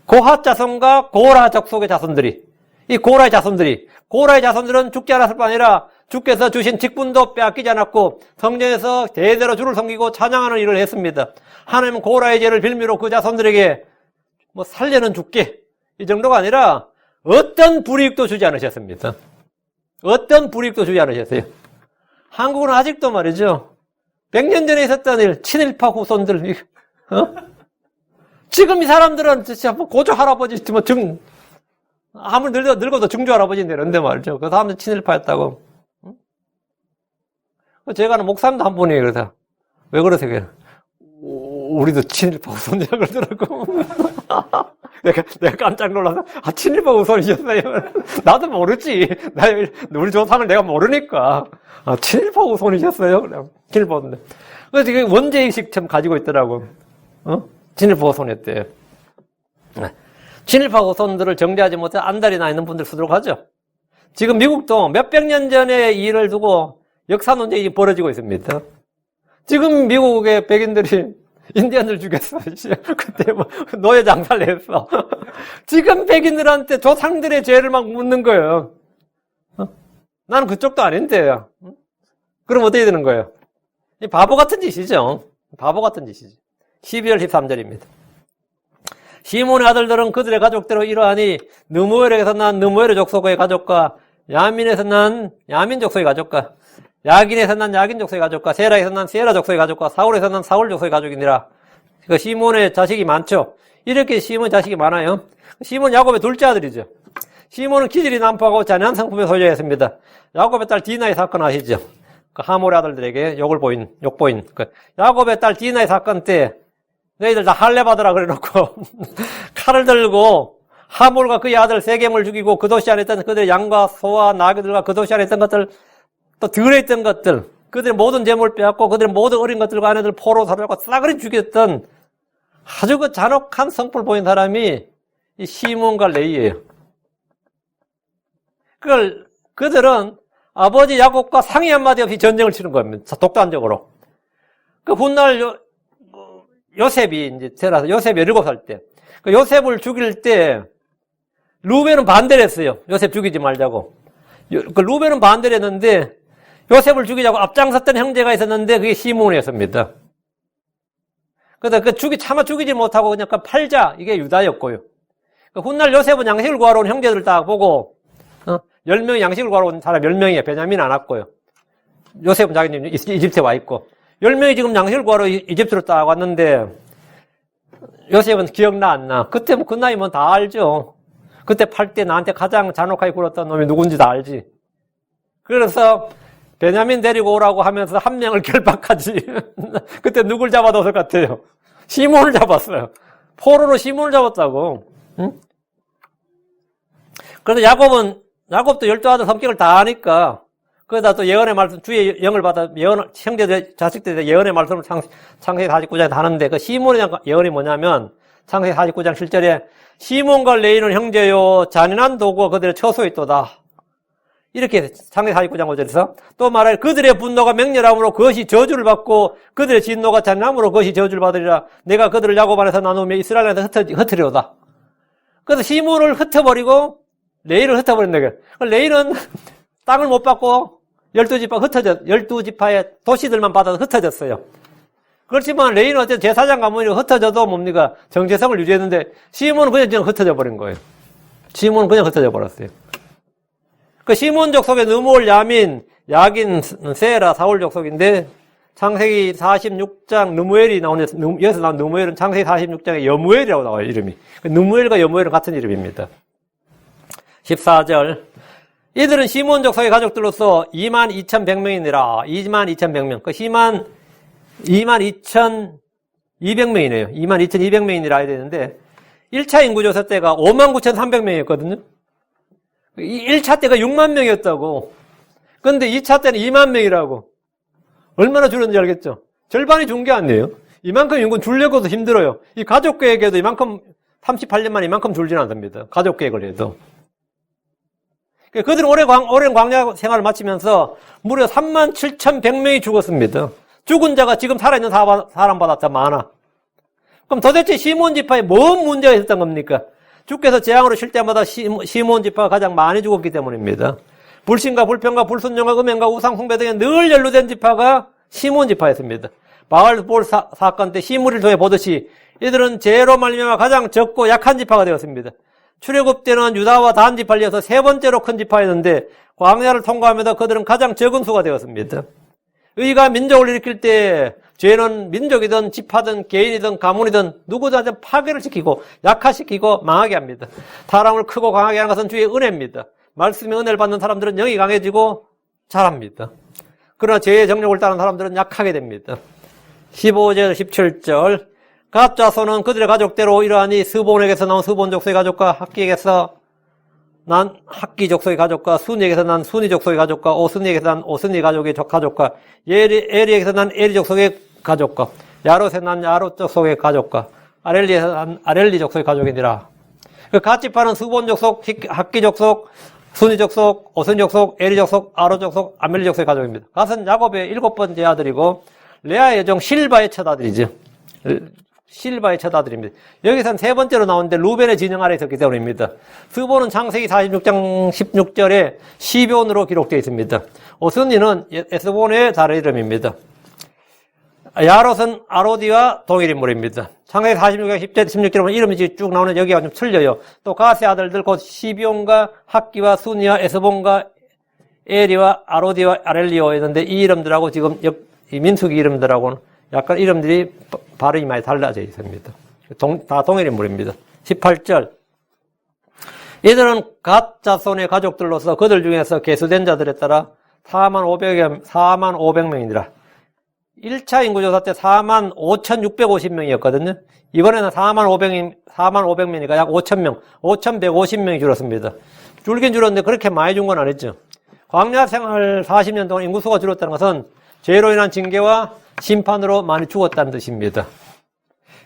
A: 고핫 자손과 고라 족속의 자손들이, 이 고라의 자손들은 죽지 않았을 뿐 아니라 주께서 주신 직분도 빼앗기지 않았고 성전에서 대대로 주를 섬기고 찬양하는 일을 했습니다. 하나님은 고라의 죄를 빌미로 그 자손들에게 뭐 살려는 죽게 이 정도가 아니라 어떤 불이익도 주지 않으셨습니다. 어떤 불이익도 주지 않으셨어요. 한국은 아직도 말이죠. 100년 전에 있었던 일, 친일파 후손들, 지금 이 사람들은 진짜 뭐 고조 할아버지, 뭐 아무리 늙어도 증조 할아버지인데, 이런데 말이죠. 그 사람들 친일파였다고. 제가 아는 목사님도 한 분이에요, 그래서. 왜 그러세요? 우리도 친일파 후손이라 그러더라고. 내가 깜짝 놀라서, 친일파 후손이셨어요? 나도 모르지. 우리 조상을 내가 모르니까. 친일파 후손이셨어요? 그래. 친일파 후손. 그래서 이게 원죄의식 참 가지고 있더라고. 친일파 후손이었대요. 친일파 후손들을 정죄하지 못해 안달이 나 있는 분들 수두룩 하죠. 지금 미국도 몇백 년 전의 일을 두고 역사 논쟁이 벌어지고 있습니다. 지금 미국의 백인들이 인디언들 죽였어. 그때 뭐 노예 장사를 했어. 지금 백인들한테 조상들의 죄를 막 묻는 거예요. 나는 그쪽도 아닌데. 그럼 어떻게 되는 거예요? 이 바보 같은 짓이죠. 바보 같은 짓이죠. 12절 13절입니다. 시몬의 아들들은 그들의 가족대로 이러하니 느무엘에게서 난 느무엘의 족속의 가족과 야민에서 난 야민 족속의 가족과 야긴에서 난 야긴 족속의 가족과 세라에서 난 세라 족속의 가족과 사울에서 난 사울 족속의 가족이니라. 그러니까 시몬의 자식이 많죠. 이렇게 시몬 자식이 많아요. 시몬 야곱의 둘째 아들이죠. 시몬은 기질이 난폭하고 잔인한 성품의 소유자였습니다. 야곱의 딸 디나의 사건 아시죠? 그 하몰의 아들들에게 욕보인. 그 야곱의 딸 디나의 사건 때 너희들 다 할례 받으라 그래놓고 칼을 들고 하몰과 그의 아들 세겜을 죽이고 그 도시 안에 있던 그들의 양과 소와 나귀들과 그 도시 안에 있던 것들 또 들에 있던 것들 그들의 모든 재물을 빼앗고 그들의 모든 어린 것들과 아내들 포로 사로잡고 싸그리 죽였던 아주 그 잔혹한 성품을 보인 사람이 이 시몬과 레위예요. 그들은 아버지 야곱과 상의 한마디 없이 전쟁을 치는 겁니다. 독단적으로. 그 훗날 요셉이 이제 태어나서 요셉이 17살 때. 그 요셉을 죽일 때 루벤은 반대를 했어요. 요셉 죽이지 말자고. 그 루벤은 반대를 했는데 요셉을 죽이자고 앞장섰던 형제가 있었는데 그게 시몬이었습니다. 그래서 차마 죽이지 못하고 그냥 팔자 이게 유다였고요. 훗날 요셉은 양식을 구하러 온 형제들 딱 보고 10명이 양식을 구하러 온 사람 10명이에요. 베냐민 안 왔고요. 요셉은 자기는 이집트에 와 있고 10명이 지금 양식을 구하러 이집트로 딱 왔는데 요셉은 기억나 안 나? 그때 그 나이면 다 알죠. 그때 팔 때 나한테 가장 잔혹하게 굴었던 놈이 누군지 다 알지. 그래서 베냐민 데리고 오라고 하면서 한 명을 결박하지. 그때 누굴 잡아뒀을 것 같아요? 시몬을 잡았어요. 포로로 시몬을 잡았다고. 응? 그래서 야곱도 12아들 성격을 다 아니까 그러다 또 예언의 말씀, 주의 영을 받아 형제들, 자식들에 예언의 말씀을 창세기 49장에 하는데 그 시몬의 예언이 뭐냐면 창세기 49장 7절에 시몬과 레이는 형제요 잔인한 도구가 그들의 처소에 있도다. 이렇게 창세기 49장 5절에서 또 말하여 그들의 분노가 맹렬함으로 그것이 저주를 받고 그들의 진노가 잔인함으로 그것이 저주를 받으리라. 내가 그들을 야곱 안에서 나누며 이스라엘 안에서 흩으리로다. 그래서 시몬을 흩어버리고 레이를 흩어버린다. 레이는 땅을 못 받고 12지파의 도시들만 받아서 흩어졌어요. 그렇지만 레이는 어쨌든 제사장 가문이 흩어져도 뭡니까? 정체성을 유지했는데 시몬은 그냥 흩어져 버린 거예요. 시몬은 그냥 흩어져 버렸어요. 그 시몬 족속의 느몰, 야민, 야긴, 세라, 사울 족속인데 창세기 46장 느무엘이 나오는데 여기서 나온 느무엘은 창세기 46장에 여무엘이라고 나와요. 이름이. 느무엘과 여무엘은 같은 이름입니다. 14절 이들은 시몬 족속의 가족들로서 22,100명이니라. 22,100명. 그 22,200명이네요. 22,200명이니라 해야 되는데 1차 인구조사 때가 59,300명이었거든요. 1차 때가 6만 명이었다고. 그런데 2차 때는 2만 명이라고. 얼마나 줄었는지 알겠죠? 절반이 준 게 아니에요. 이만큼 인구는 줄려고도 힘들어요. 이 가족 계획에도 이만큼 38년 만에 이만큼 줄지는 않습니다. 가족 계획을 해도. 그들은 오랜 광야 생활을 마치면서 무려 37,100명이 죽었습니다. 죽은 자가 지금 살아있는 사람보다 더 많아. 그럼 도대체 시몬 지파에 뭔 문제가 있었던 겁니까? 주께서 재앙으로 칠 때마다 시몬 지파가 가장 많이 죽었기 때문입니다. 불신과 불평과 불순종과 음행과 우상 숭배 등에 늘 연루된 지파가 시몬 지파였습니다. 바알볼 사건 때 시므리를 통해 보듯이 이들은 죄로 말미암아 가장 적고 약한 지파가 되었습니다. 출애굽 때는 유다와 단 지파를 이어서 세 번째로 큰 지파였는데 광야를 통과하면서 그들은 가장 적은 수가 되었습니다. 의가 민족을 일으킬 때 죄는 민족이든 지파든 개인이든 가문이든 누구든지 파괴를 시키고 약화시키고 망하게 합니다. 사람을 크고 강하게 하는 것은 주의 은혜입니다. 말씀의 은혜를 받는 사람들은 영이 강해지고 잘합니다. 그러나 죄의 정욕을 따르는 사람들은 약하게 됩니다. 15절 17절 갓 자손은 그들의 가족대로 이러하니 스본에게서 나온 스본 족속의 가족과 학기에게서 난 학기 족속의 가족과 순이에게서 난 순이 족속의 가족과 오스니에게서 난 오스니 가족의 가족과 에리에게서 난 에리 족속의 가족과 야롯에서 난 야롯 족속의 가족과 아렐리에서 난 아렐리 족속의 가족이니라. 그 갓 지파는 스본 족속, 학기 족속, 순이 족속, 오스니 족속, 에리 족속, 아롯 족속, 아멜리 족속의 가족입니다. 갓은 야곱의 7번째 아들이고 레아의 여종 실바의 첫 아들이죠. 실바의 첫 아들입니다. 여기서는 세 번째로 나오는데 루벤의 진영 아래 있었기 때문입니다. 스본은 창세기 46장 16절에 시뵈으로 기록되어 있습니다. 오스니는 에스본의 다른 이름입니다. 야롯은 아로디와 동일 인물입니다. 창세기 46장 10절 16절에 보면 이름이 쭉 나오는 여기가 좀 틀려요. 또 가스의 아들들 곧 시뵈과 학기와 순이와 에스본과 에리와 아로디와 아렐리오였는데 이 이름들하고 지금 이 민수기 이름들하고는 약간 이름들이 발음이 많이 달라져 있습니다. 다 동일 인물입니다. 18절 이들은 갓 자손의 가족들로서 그들 중에서 계수된 자들에 따라 45,000명이니라. 1차 인구조사 때 45,650명이었거든요. 이번에는 45,000명이니까 약 5,000명, 5,150명이 줄었습니다. 줄긴 줄었는데 그렇게 많이 준 건 아니죠. 광야 생활 40년 동안 인구수가 줄었다는 것은 죄로 인한 징계와 심판으로 많이 죽었다는 뜻입니다.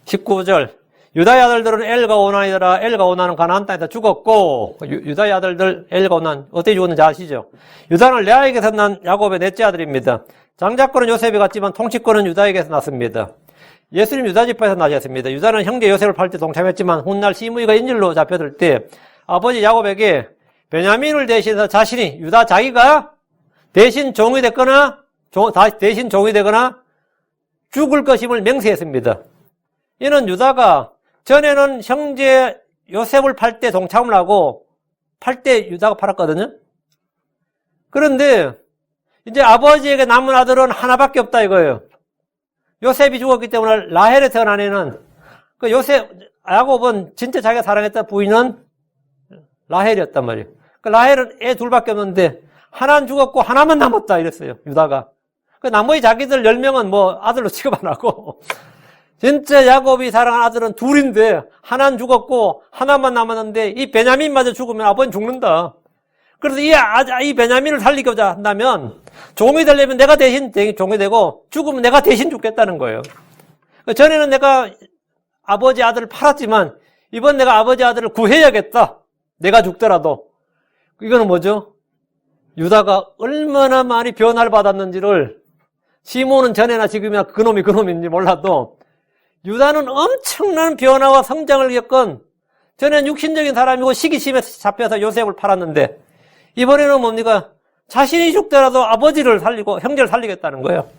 A: 19절 유다의 아들들은 엘과 오난이더라. 엘과 오난은 가나안 땅에서 죽었고 유다의 아들들 엘과 오난 어떻게 죽었는지 아시죠? 유다는 레아에게서 난 야곱의 넷째 아들입니다. 장자권은 요셉이 갔지만 통치권은 유다에게서 났습니다. 예수님 유다 지파에서 나셨습니다. 유다는 형제 요셉을 팔 때 동참했지만 훗날 시므이가 인질로 잡혀들 때 아버지 야곱에게 베냐민을 대신해서 자신이 유다 자기가 대신 종이 됐거나 대신 종이 되거나 죽을 것임을 맹세했습니다. 이는 유다가 전에는 형제 요셉을 팔 때 동참을 하고 팔 때 유다가 팔았거든요. 그런데 이제 아버지에게 남은 아들은 하나밖에 없다 이거예요. 요셉이 죽었기 때문에 라헬에 태어난 애는 그 야곱은 진짜 자기가 사랑했던 부인은 라헬이었단 말이에요. 그 라헬은 애 둘밖에 없는데 하나는 죽었고 하나만 남았다 이랬어요. 유다가. 그 나머지 자기들 10명은 뭐 아들로 취급 안 하고 진짜 야곱이 사랑한 아들은 둘인데 하나는 죽었고 하나만 남았는데 이 베냐민마저 죽으면 아버지는 죽는다. 그래서 이 베냐민을 살리고자 한다면 종이 되려면 내가 대신 종이 되고 죽으면 내가 대신 죽겠다는 거예요. 전에는 내가 아버지 아들을 팔았지만 이번 내가 아버지 아들을 구해야겠다. 내가 죽더라도. 이거는 뭐죠? 유다가 얼마나 많이 변화를 받았는지를 시몬은 전에나 지금이나 그놈인지 몰라도 유다는 엄청난 변화와 성장을 겪은 전에는 육신적인 사람이고 시기심에 잡혀서 요셉을 팔았는데 이번에는 뭡니까? 자신이 죽더라도 아버지를 살리고 형제를 살리겠다는 거예요.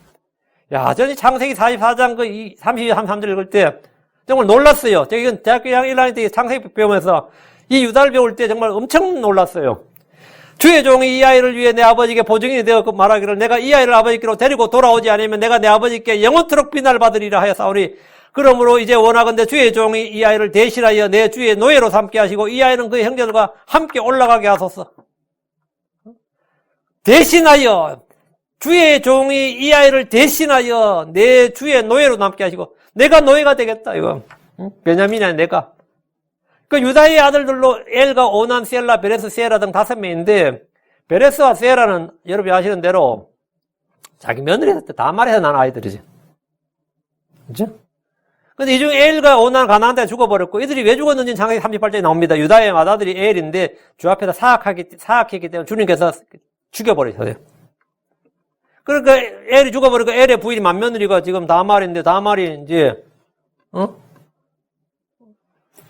A: 야, 저는 창세기 44장 32, 33절 읽을 때 정말 놀랐어요. 제가 대학교 1학년 때 창세기 배우면서 이 유다를 배울 때 정말 엄청 놀랐어요. 주의 종이 이 아이를 위해 내 아버지께 보증인이 되어 말하기를 내가 이 아이를 아버지께로 데리고 돌아오지 않으면 내가 내 아버지께 영원토록 비난을 받으리라 하였사오니 그러므로 이제 원하건대 주의 종이 이 아이를 대신하여 내 주의 노예로 삼게 하시고 이 아이는 그의 형제들과 함께 올라가게 하소서. 대신하여 주의 종이 이 아이를 대신하여 내 주의 노예로 남게 하시고 내가 노예가 되겠다 이거. 베냐민이 아니라 내가. 그 유다의 아들들로 엘과 오난, 셀라, 베레스, 세라 등 5명인데 베레스와 세라는 여러분이 아시는 대로 자기 며느리한테 다말해서 난 아이들이지. 그죠? 근데 이 중에 엘과 오난 가나안에 죽어버렸고 이들이 왜 죽었는지는 창세기 38장에 나옵니다. 유다의 맏아들이 엘인데 주 앞에서 사악했기 때문에 주님께서 죽여버리셨어요. 그러니까 엘이 죽어버리고 엘의 부인이 맏며느리가 지금 다말인데 다말이 이제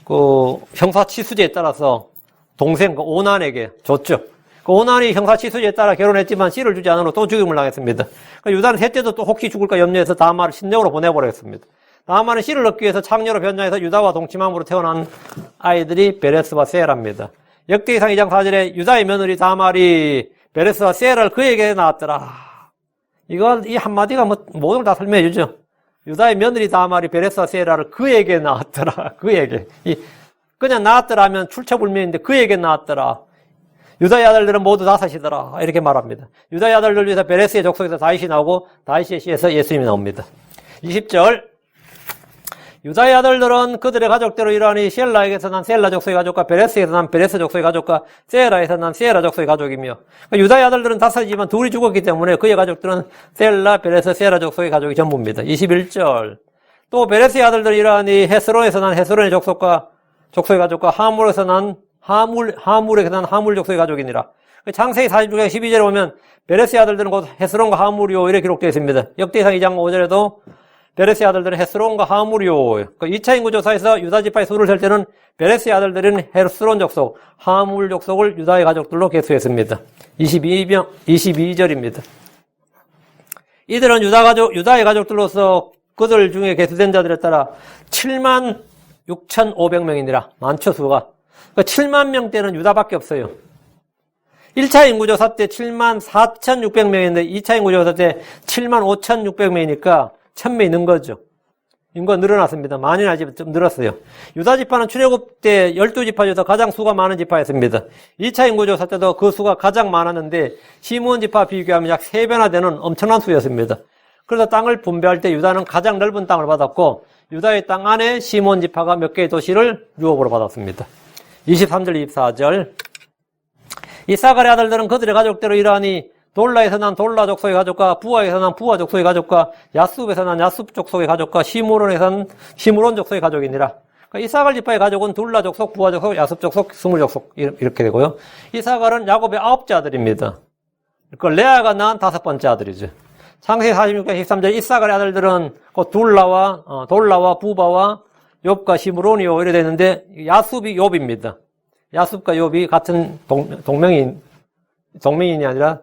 A: 그 형사치수제에 따라서 동생 그 오난에게 줬죠. 그 오난이 형사치수제에 따라 결혼했지만 씨를 주지 않으로 또 죽임을 당했습니다. 그러니까 유다는 셋째도 또 혹시 죽을까 염려해서 다말을 신령으로 보내버렸습니다. 다말은 씨를 얻기 위해서 창녀로 변장해서 유다와 동침함으로 태어난 아이들이 베레스와 세라입니다. 역대기상 2장 4절에 유다의 며느리 다말이 베레스와 세라를 그에게 낳았더라. 이 한마디가 모든 걸 다 설명해 주죠. 유다의 며느리 다말이 베레스와 세라를 그에게 낳았더라. 그에게. 그냥 낳았더라면 출처불명인데 그에게 낳았더라. 유다의 아들들은 모두 5이더라. 이렇게 말합니다. 유다의 아들들 위해서 베레스의 족속에서 다윗이 나오고 다윗의 씨에서 예수님이 나옵니다. 20절. 유다의 아들들은 그들의 가족대로 이러하니 셀라에게서 난 셀라 족속의 가족과 베레스에서 난 베레스 족속의 가족과 세라에서 난 세라 족속의 가족이며 그러니까 유다의 아들들은 5이지만 둘이 죽었기 때문에 그의 가족들은 셀라, 베레스, 세라 족속의 가족이 전부입니다. 21절 또 베레스의 아들들이 이러하니 헤스론에서 난 헤스론의 족속의 가족과 하물에서 난 하물에서 난 하물 족속의 가족이니라. 창세기 46장 12절에 보면 베레스의 아들들은 곧 헤스론과 하물이요 이렇게 기록되어 있습니다. 역대상 2장 5절에도 베레스의 아들들은 헤스론과 하물이요. 2차 인구조사에서 유다 지파의 수를 셀 때는 베레스의 아들들은 헤스론 족속, 하물 족속을 유다의 가족들로 계수했습니다. 22절입니다. 이들은 유다의 가족들로서 그들 중에 계수된 자들에 따라 76,500명이니라. 많죠, 수가. 7만 명대는 유다밖에 없어요. 1차 인구조사 때 74,600명인데 2차 인구조사 때 75,600명이니까 1000명이 는 거죠. 인구가 늘어났습니다. 많이는 아직 좀 늘었어요. 유다 지파는 출애굽 때 12지파 중에서 가장 수가 많은 지파였습니다. 2차 인구조사 때도 그 수가 가장 많았는데 시므온 지파 비교하면 약 3배나 되는 엄청난 수였습니다. 그래서 땅을 분배할 때 유다는 가장 넓은 땅을 받았고 유다의 땅 안에 시므온 지파가 몇 개의 도시를 유업으로 받았습니다. 23절 24절 이사갈의 아들들은 그들의 가족대로 이러하니 돌라에서 난 돌라 족속의 가족과 부하에서 난 부하 족속의 가족과 야숲에서 난 야숲 족속의 가족과 시므론에서 난 시므론 족속의 가족이니라. 그러니까 이사갈 지파의 가족은 둘라 족속, 부하 족속, 야숲 족속, 스물 족속 이렇게 되고요. 이사갈은 야곱의 9째 아들입니다. 그 레아가 낳은 5번째 아들이죠. 창세기 46장 13절 이사갈의 아들들은 그 돌라와 부바와 욥과 시므론이요 이래 되는데 야숲이 욥입니다. 야숲과 욥이 같은 동명인이 아니라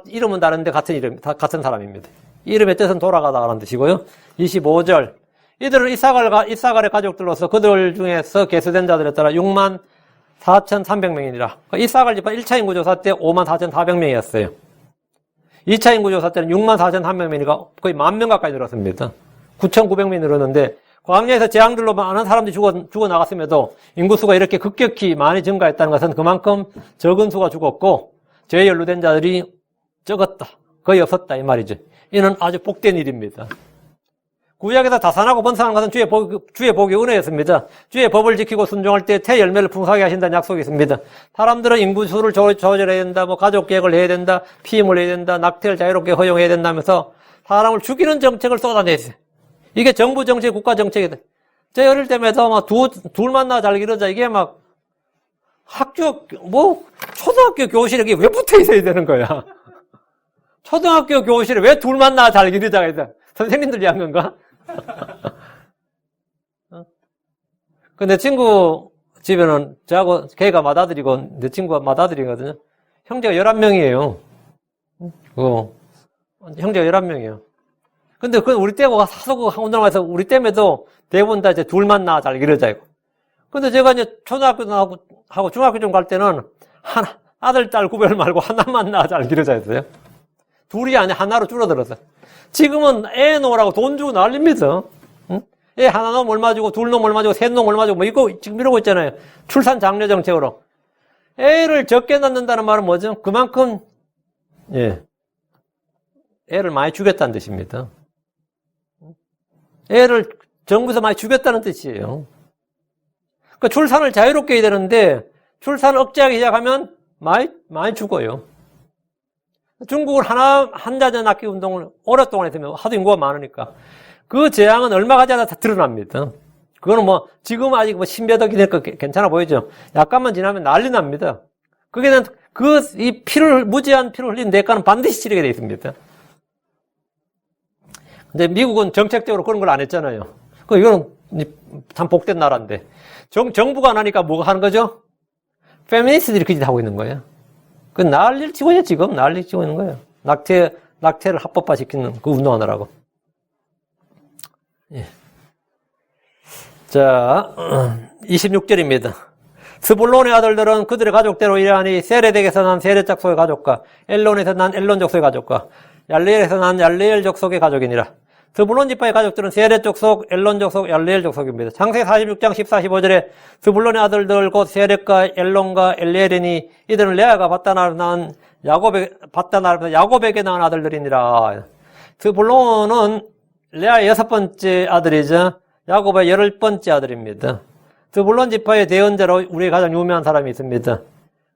A: 이름은 다른데 같은 사람입니다. 이름의 뜻은 돌아가다라는 뜻이고요. 25절 이들은 이사갈의 가족들로서 그들 중에서 계수된 자들에 따라 64,300명이니라. 이사갈 집안 1차 인구조사 때 54,400명이었어요. 2차 인구조사 때는 64,300명이니까 거의 10,000명 가까이 늘었습니다. 9,900명이 늘었는데 광야에서 재앙들로 많은 사람들이 죽어 나갔음에도 인구수가 이렇게 급격히 많이 증가했다는 것은 그만큼 적은 수가 죽었고 죄에 연루된 자들이 적었다. 거의 없었다 이 말이죠. 이는 아주 복된 일입니다. 구약에서 다산하고 번성하는 것은 주의 복의 은혜였습니다. 주의 법을 지키고 순종할 때 태열매를 풍성하게 하신다는 약속이 있습니다. 사람들은 인구수를 조절해야 된다, 가족 계획을 해야 된다, 피임을 해야 된다, 낙태를 자유롭게 허용해야 된다면서 사람을 죽이는 정책을 쏟아내세요. 이게 정부 정책, 국가 정책이다. 제 어릴 때마다 둘 만나 잘 기르자. 이게 초등학교 교실에 이게 왜 붙어 있어야 되는 거야? 초등학교 교실에 왜 둘 만나 잘 기르자가 있다. 선생님들이 한 건가? 내 친구 집에는 저하고 걔가 맏아들이고 내 친구가 맏아들이거든요. 형제가 11명이에요. 형제가 11명이에요. 근데 그건 우리 때고 사소고 운동하면서 우리 때에도 대부분 다 이제 둘만 낳아 잘 기르자고. 근데 제가 이제 초등학교 하고 중학교 좀 갈 때는 아들, 딸 구별 말고 하나만 낳아 잘 기르자 했어요. 둘이 아니라 하나로 줄어들었어요. 지금은 애 놓으라고 돈 주고 난립니다. 응? 애 하나 놓으면 얼마 주고, 둘 놓으면 얼마 주고, 셋 놓으면 얼마 주고, 이거 지금 이러고 있잖아요. 출산 장려 정책으로. 애를 적게 낳는다는 말은 뭐죠? 그만큼, 애를 많이 주겠다는 뜻입니다. 애를 정부에서 많이 주겠다는 뜻이에요. 그러니까 출산을 자유롭게 해야 되는데, 출산을 억제하기 시작하면 많이 죽어요. 중국은 한자녀 낳기 운동을 오랫동안 했으면 하도 인구가 많으니까. 그 재앙은 얼마 가지 않아 다 드러납니다. 그거는 지금 아직 신비하다기 되니까 괜찮아 보이죠? 약간만 지나면 난리 납니다. 무지한 피를 흘린 대가는 반드시 치르게 되어 있습니다. 근데 미국은 정책적으로 그런 걸 안 했잖아요. 이거는 참 복된 나라인데. 정부가 안 하니까 뭐가 하는 거죠? 페미니스트들이 그 짓 하고 있는 거예요. 난리를 치고 있냐, 지금? 난리를 치고 있는 거예요. 낙태를 합법화 시키는 그 운동하느라고. 자, 26절입니다. 스불론의 아들들은 그들의 가족대로 이러하니 세레덱에서 난 세레 족속의 가족과 엘론에서 난 엘론 족속의 가족과 얄레엘에서 난 얄레엘 족속의 가족이니라. 스불론 지파의 가족들은 세레 족속, 엘론 족속, 얄레엘 족속입니다. 창세기 46장 14, 15절에 스불론의 아들들 곧 세렉과 엘론과 엘레엘이니 이들은 레아가 밧다나르 야곱에게 낳은 아들들이니라. 스불론은 레아의 6번째 아들이자 야곱의 10번째 아들입니다. 스불론 지파의 대언자로 우리 가장 유명한 사람이 있습니다.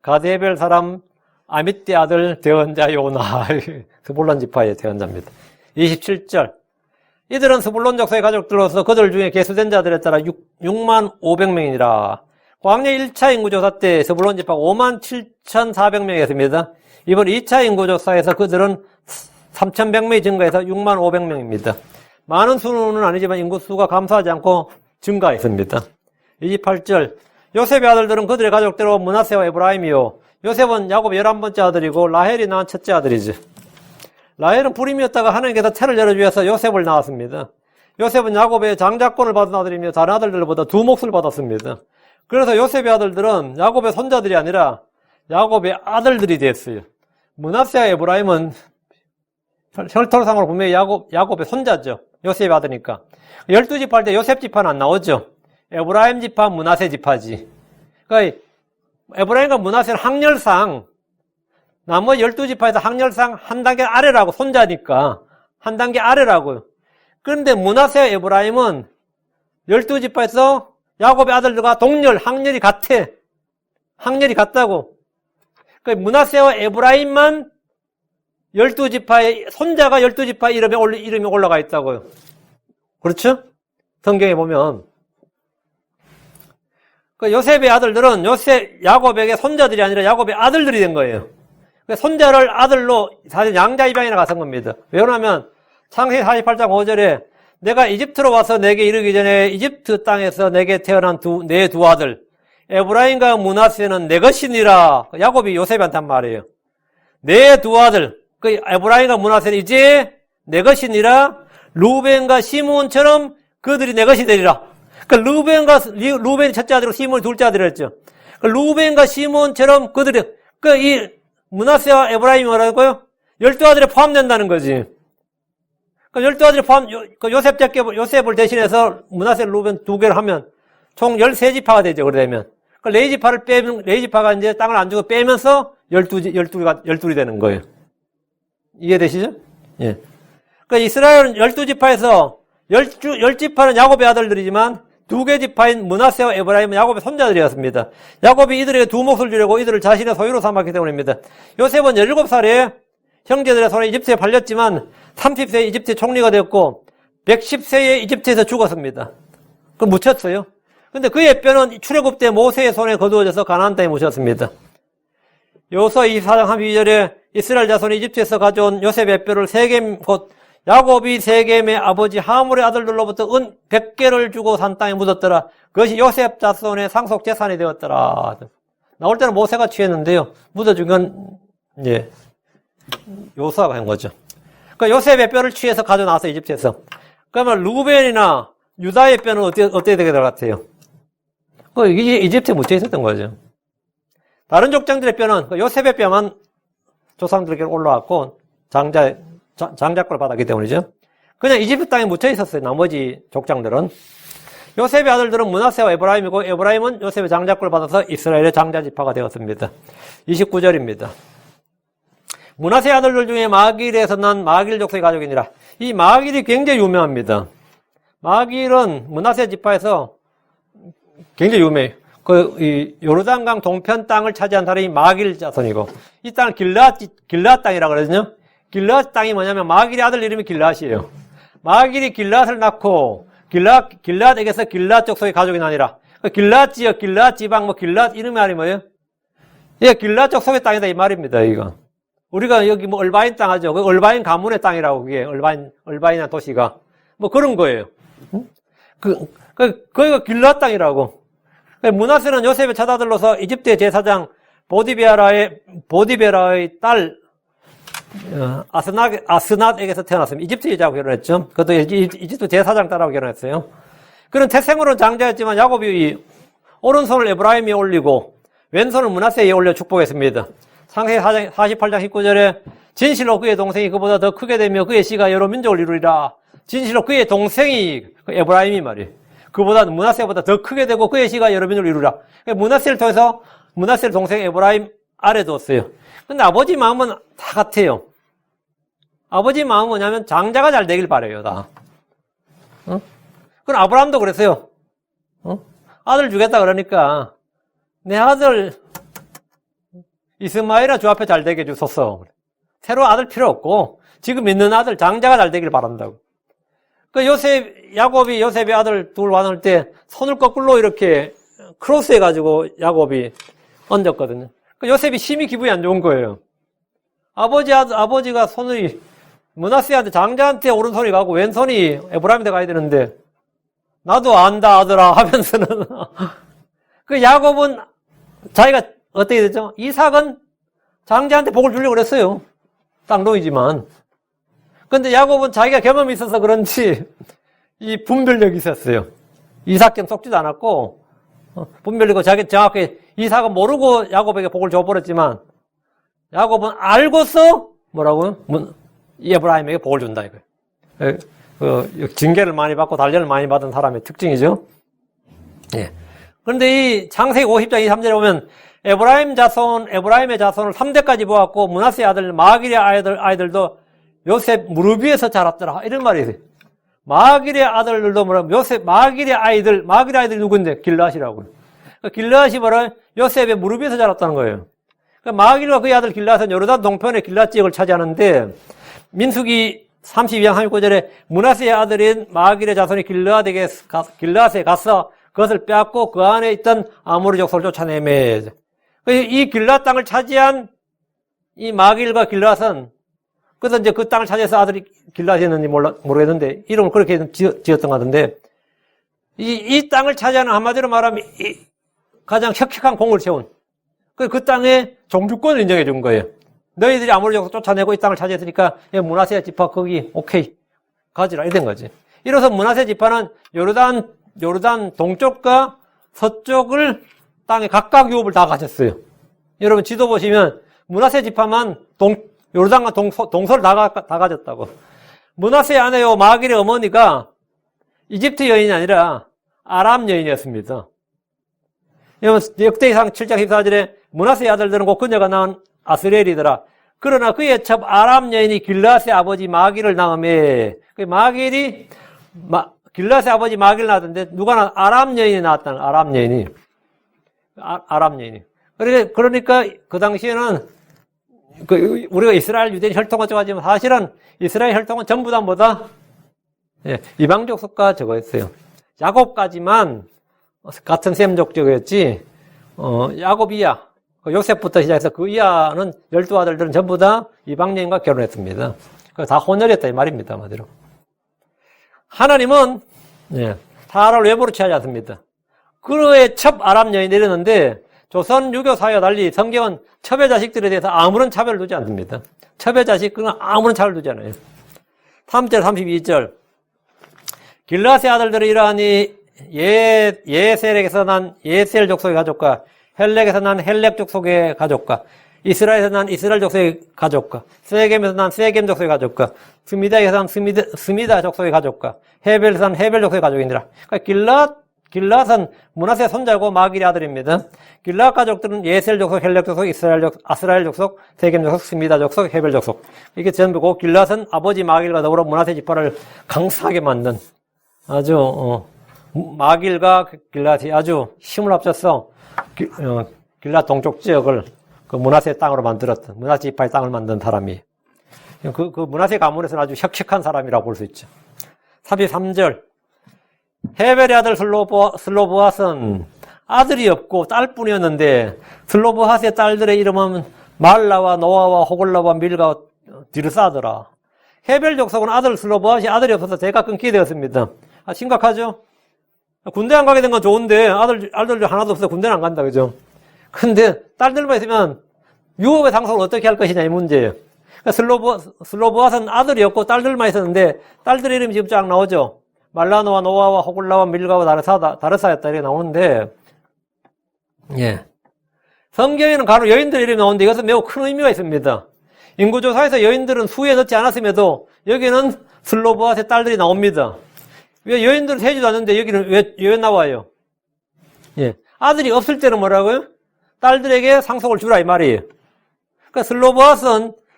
A: 가데벨 사람 아미띠 아들 대언자 요나. 스불론 지파의 대언자입니다. 27절. 이들은 스불론 족속의 가족들로서 그들 중에 계수된 자들에 따라 65,000명이니라. 광야 1차 인구조사 때 스불론 지파가 57,400명이었습니다. 이번 2차 인구조사에서 그들은 3,100명이 증가해서 65,000명입니다. 많은 수는 아니지만 인구수가 감소하지 않고 증가했습니다. 28절. 요셉의 아들들은 그들의 가족대로 므낫세와 에브라임이요. 요셉은 야곱의 11번째 아들이고 라헬이 낳은 첫째 아들이죠. 라헬은 불임이었다가 하나님께서 태를 열어주셔서 요셉을 낳았습니다. 요셉은 야곱의 장자권을 받은 아들이며 다른 아들들보다 2 몫을 받았습니다. 그래서 요셉의 아들들은 야곱의 손자들이 아니라 야곱의 아들들이 됐어요. 므낫세와 에브라임은 혈통상으로 분명히 야곱의 손자죠. 요셉의 아들이니까. 12지파 할 때 요셉 지파는 안 나오죠. 에브라임 지파, 므낫세 지파지. 그러니까 에브라임과 므낫세는 학렬상 나머지 12지파에서 학렬상 한 단계 아래라고, 손자니까 한 단계 아래라고요. 그런데 므낫세와 에브라임은 12지파에서 야곱의 아들들과 동렬, 학렬이 같아. 학렬이 같다고. 그러니까 므낫세와 에브라임만 12지파의 손자가 12지파 이름이 올라가 있다고요. 그렇죠? 성경에 보면. 요셉의 아들들은 야곱에게 손자들이 아니라 야곱의 아들들이 된 거예요. 손자를 아들로 사실 양자 입양이나 가선 겁니다. 왜냐하면 창세기 48장 5절에 내가 이집트로 와서 내게 이르기 전에 이집트 땅에서 내게 태어난 내 두 아들 에브라임과 므낫세는 내 것이니라. 야곱이 요셉한테 한 말이에요. 내 두 아들 에브라임과 므낫세는 이제 내 것이니라. 루벤과 시므온처럼 그들이 내 것이 되리라. 루벤이 첫째 아들이고 시몬이 둘째 아들이었죠. 루벤과 시몬처럼 그들이, 이 므낫세와 에브라임이 뭐라고요? 12아들에 포함된다는 거지. 12아들에 요셉을 대신해서 므낫세, 루벤 두 개를 하면 총 13지파가 되죠. 그러면. 4지파가 이제 땅을 안 주고 빼면서 12이 되는 거예요. 이해되시죠? 예. 이스라엘은 12지파에서 10지파는 야곱의 아들들이지만 2개 지파인 므낫세와 에브라임은 야곱의 손자들이었습니다. 야곱이 이들에게 두 몫을 주려고 이들을 자신의 소유로 삼았기 때문입니다. 요셉은 17살에 형제들의 손에 이집트에 팔렸지만 30세에 이집트 총리가 되었고 110세에 이집트에서 죽었습니다. 그걸 묻혔어요. 근데 그의 뼈는 출애굽 때 모세의 손에 거두어져서 가나안 땅에 묻혔습니다. 여호수아 24장 32절에 이스라엘 자손이 이집트에서 가져온 요셉의 뼈를 세겜 곧 야곱이 세겜의 아버지 하물의 아들들로부터 은 100개를 주고 산 땅에 묻었더라. 그것이 요셉 자손의 상속 재산이 되었더라. 나올 때는 모세가 취했는데요. 묻어준 건 이제 여호수아가 한 거죠. 그러니까 요셉의 뼈를 취해서 가져나와서 이집트에서. 그러면 루벤이나 유다의 뼈는 어떻게 되게 될 것 같아요? 이게 이집트에 묻혀 있었던 거죠. 다른 족장들의 뼈는 요셉의 뼈만 조상들에게 올라왔고 장자권을 받았기 때문이죠. 그냥 이집트 땅에 묻혀 있었어요. 나머지 족장들은. 요셉의 아들들은 므낫세와 에브라임이고 에브라임은 요셉의 장자권을 받아서 이스라엘의 장자지파가 되었습니다. 29절입니다. 므낫세의 아들들 중에 마길에서 난 마길 족속의 가족이니라. 이 마길이 굉장히 유명합니다. 마길은 므낫세 지파에서 굉장히 유명해요. 이 요르단강 동편 땅을 차지한 사람이 마길 자손이고, 이 땅을 길앗 땅이라고 그러거든요. 길앗 땅이 뭐냐면 마길의 아들 이름이 길앗이에요. 마길이 길앗을 낳고 길앗에게서 길앗 족속의 가족이 나니라. 길앗 지역, 길앗 지방, 길앗 이름이 말이 뭐예요? 예, 길앗 족속의 땅이다 이 말입니다. 이거. 우리가 여기 얼바인 땅 하죠. 그 얼바인 가문의 땅이라고 그게 얼바인이라는 도시가 그런 거예요. 거기가 길앗 땅이라고. 므낫세는 요셉의 맏아들로서 이집트의 제사장 보디베라의 딸 아스낫에게서 태어났습니다. 이집트 여자하고 결혼했죠. 그것도 이집트 제사장 딸하고 결혼했어요. 그는 태생으로는 장자였지만 야곱이 오른손을 에브라임에 올리고 왼손을 므낫세에 올려 축복했습니다. 창세기 48장 19절에 진실로 그의 동생이 그보다 더 크게 되며 그의 씨가 여러 민족을 이루리라. 진실로 그의 동생이 에브라임이 말이에요. 그보다 므낫세보다 더 크게 되고 그의 씨가 여러 민족을 이루라. 므낫세를 통해서 므낫세를 동생 에브라임 아래 뒀어요. 근데 아버지 마음은 다 같아요. 아버지 마음은 뭐냐면 장자가 잘 되길 바래요, 다. 그럼 아브라함도 그랬어요. 아들 주겠다 그러니까 내 아들 이스마엘아 주 앞에 잘 되게 해주소서. 새로 아들 필요 없고 지금 있는 아들 장자가 잘 되길 바란다고. 야곱이 요셉의 아들 둘 왔을 때 손을 거꾸로 이렇게 크로스 해가지고 야곱이 얹었거든요. 요셉이 심히 기분이 안 좋은 거예요. 아버지가 손이 므낫세한테 장자한테 오른손이 가고 왼손이 에브라임한테 가야 되는데 나도 안다 아들아 하면서는 야곱은 자기가 어떻게 됐죠? 이삭은 장자한테 복을 주려고 그랬어요. 땅동이지만. 근데 야곱은 자기가 경험이 있어서 그런지 이 분별력이 있었어요. 이삭경 속지도 않았고 분별력이 자기 정확히 이삭은 모르고 야곱에게 복을 줘버렸지만 야곱은 알고서 뭐라고요? 에브라임에게 복을 준다 이거예요. 징계를 많이 받고 단련을 많이 받은 사람의 특징이죠. 예. 그런데 이 창세기 50장 23절에 보면 에브라임의 자손을 3대까지 모았고 므낫세의 아들 마길의 아이들도 요셉 무릎 위에서 자랐더라. 이런 말이 있어요. 마길의 아들들도 뭐라고 마길의 아이들이 누군데? 길앗이라고. 길앗이 뭐라? 요셉의 무릎 위에서 자랐다는 거예요. 마길과 그의 아들 길앗은 요르단 동편의 길앗 지역을 차지하는데 민수기 32장 39절에 므낫세의 아들인 마길의 자손이 길앗에 가서 그것을 빼앗고 그 안에 있던 아모리 족속을 쫓아내매. 이 길앗 땅을 차지한 이 마길과 길앗은 그래서 이제 그 땅을 차지해서 아들이 길앗이었는지 모르겠는데 이름을 그렇게 지었던 것 같은데 이 땅을 차지하는 한마디로 말하면 가장 혁혁한 공을 세운 그 땅에 종주권을 인정해 준 거예요. 너희들이 아무리 쫓아내고 이 땅을 차지했으니까 므낫세 지파 거기 오케이 가지라 이런 거지. 이로써 므낫세 지파는 요르단 동쪽과 서쪽을 땅에 각각 유업을 다 가졌어요. 여러분 지도 보시면 므낫세 지파만 요르단과 동서를 다 가졌다고. 므낫세 아내요 마길의 어머니가 이집트 여인이 아니라 아람 여인이었습니다. 역대기상 7장 14절에 므낫세의 아들들은 곧 그녀가 낳은 아스리엘이더라. 그러나 그의 첩 아람 여인이 길라스의 아버지 마길을 낳음에 길라스의 아버지 마길을 낳았는데 누가 낳았? 아람 여인이 낳았다는 아람 여인이. 그러니까 그 당시에는 우리가 이스라엘 유대인 혈통을 좋아하지만 사실은 이스라엘 혈통은 전부 다 뭐다? 예, 이방 족속과 저거였어요. 야곱까지만 같은 셈 족적이었지. 야곱 이하, 요셉부터 시작해서 그 이하는 12아들들은 전부 다 이방 여인과 결혼했습니다. 다 혼혈이었다 이 말입니다, 한마디로. 하나님은 사라를 외모로 취하지 않습니다. 그의 첩 아람 여인이 내렸는데 조선 유교 사회와 달리 성경은 첩의 자식들에 대해서 아무런 차별을 두지 않습니다. 첩의 자식은 아무런 차별을 두지 않아요. 3절 32절 길라스의 아들들이 이러하니 예셀에게서 난 예셀 족속의 가족과 헬렉에서 난 헬렉 족속의 가족과 이스라엘에서 난 이스라엘 족속의 가족과 세겜에서 난 세겜 족속의 가족과 스미다에서 난 스미다 족속의 가족과 헤벨에서 난 헤벨 족속의 가족이니라. 그러니까 길랏은 므낫세 손자고 마길의 아들입니다. 길랏 가족들은 예셀 족속, 헬렉 족속, 아스라엘 족속, 세겜 족속, 스미다 족속, 헤벨 족속. 이게 전부고 길랏은 아버지 마길과 더불어 므낫세 지파를 강성하게 만든 아주 마길과 길랏이 아주 힘을 합쳐서 길랏 동쪽 지역을 그 므낫세 땅으로 만들었던 므낫세 지파의 땅을 만든 사람이 그 므낫세 가문에서는 아주 혁혁한 사람이라고 볼 수 있죠. 33절 헤벨의 아들 슬로보핫은 아들이 없고 딸뿐이었는데 슬로보핫의 딸들의 이름은 말라와 노아와 호글라와 밀가와 디르사더라. 헤벨 족속은 아들 슬로보핫이 아들이 없어서 대가 끊기게 되었습니다. 심각하죠? 군대 안 가게 된 건 좋은데 아들들 하나도 없어서 군대는 안 간다, 그죠? 근데 딸들만 있으면 유업의 상속을 어떻게 할 것이냐 이 문제예요. 그러니까 슬로보핫은 아들이 없고 딸들만 있었는데 딸들의 이름이 지금 쫙 나오죠. 말라노와 노아와 호글라와 밀가와 다르사였다 이렇게 나오는데, 예. 성경에는 간혹 여인들 이름이 나오는데 이것은 매우 큰 의미가 있습니다. 인구조사에서 여인들은 수에 넣지 않았음에도 여기는 슬로보핫의 딸들이 나옵니다. 왜 여인들은 세지도 않는데 여기는 왜 나와요? 예. 아들이 없을 때는 뭐라고요? 딸들에게 상속을 주라 이 말이에요. 그러니까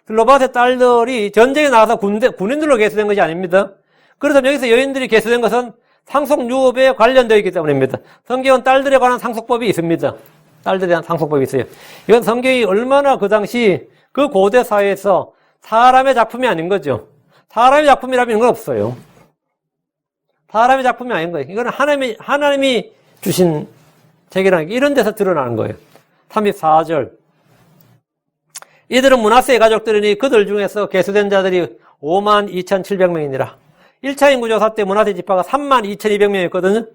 A: 슬로보핫의 딸들이 전쟁에 나가서 군인들로 개수된 것이 아닙니다. 그래서 여기서 여인들이 개수된 것은 상속 유업에 관련되어 있기 때문입니다. 성경은 딸들에 관한 상속법이 있습니다. 딸들에 대한 상속법이 있어요. 이건 성경이 얼마나 그 당시 그 고대 사회에서 사람의 작품이 아닌 거죠. 사람의 작품이라면 이런 건 없어요. 사람의 작품이 아닌 거예요. 이거는 하나님이 주신 책이라는 게 이런 데서 드러나는 거예요. 34절. 이들은 므낫세의 가족들이니 그들 중에서 개수된 자들이 52,700명이니라. 1차 인구조사 때 므낫세 지파가 32,200명이었거든요.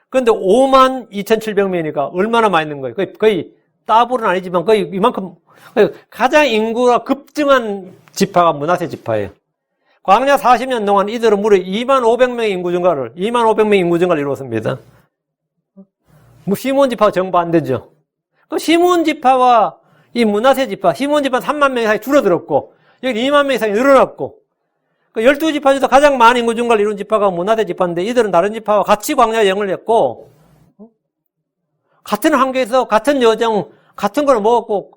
A: 그런데 52,700명이니까 얼마나 많이 있는 거예요. 거의 따블은 아니지만 거의 이만큼, 가장 인구가 급증한 지파가 므낫세 지파예요. 광야 40년 동안 이들은 무려 25,500명의 인구 증가를 이루었습니다. 시몬 지파가 정반대죠. 그 시몬 지파와 이 므낫세 지파, 시몬 지파는 3만 명 이상이 줄어들었고, 여기 2만 명 이상이 늘어났고, 그 12지파 중에서 가장 많은 인구 증가를 이룬 지파가 므낫세 지파인데, 이들은 다른 지파와 같이 광야 여행을 했고, 같은 환경에서 같은 여정, 같은 걸 먹었고,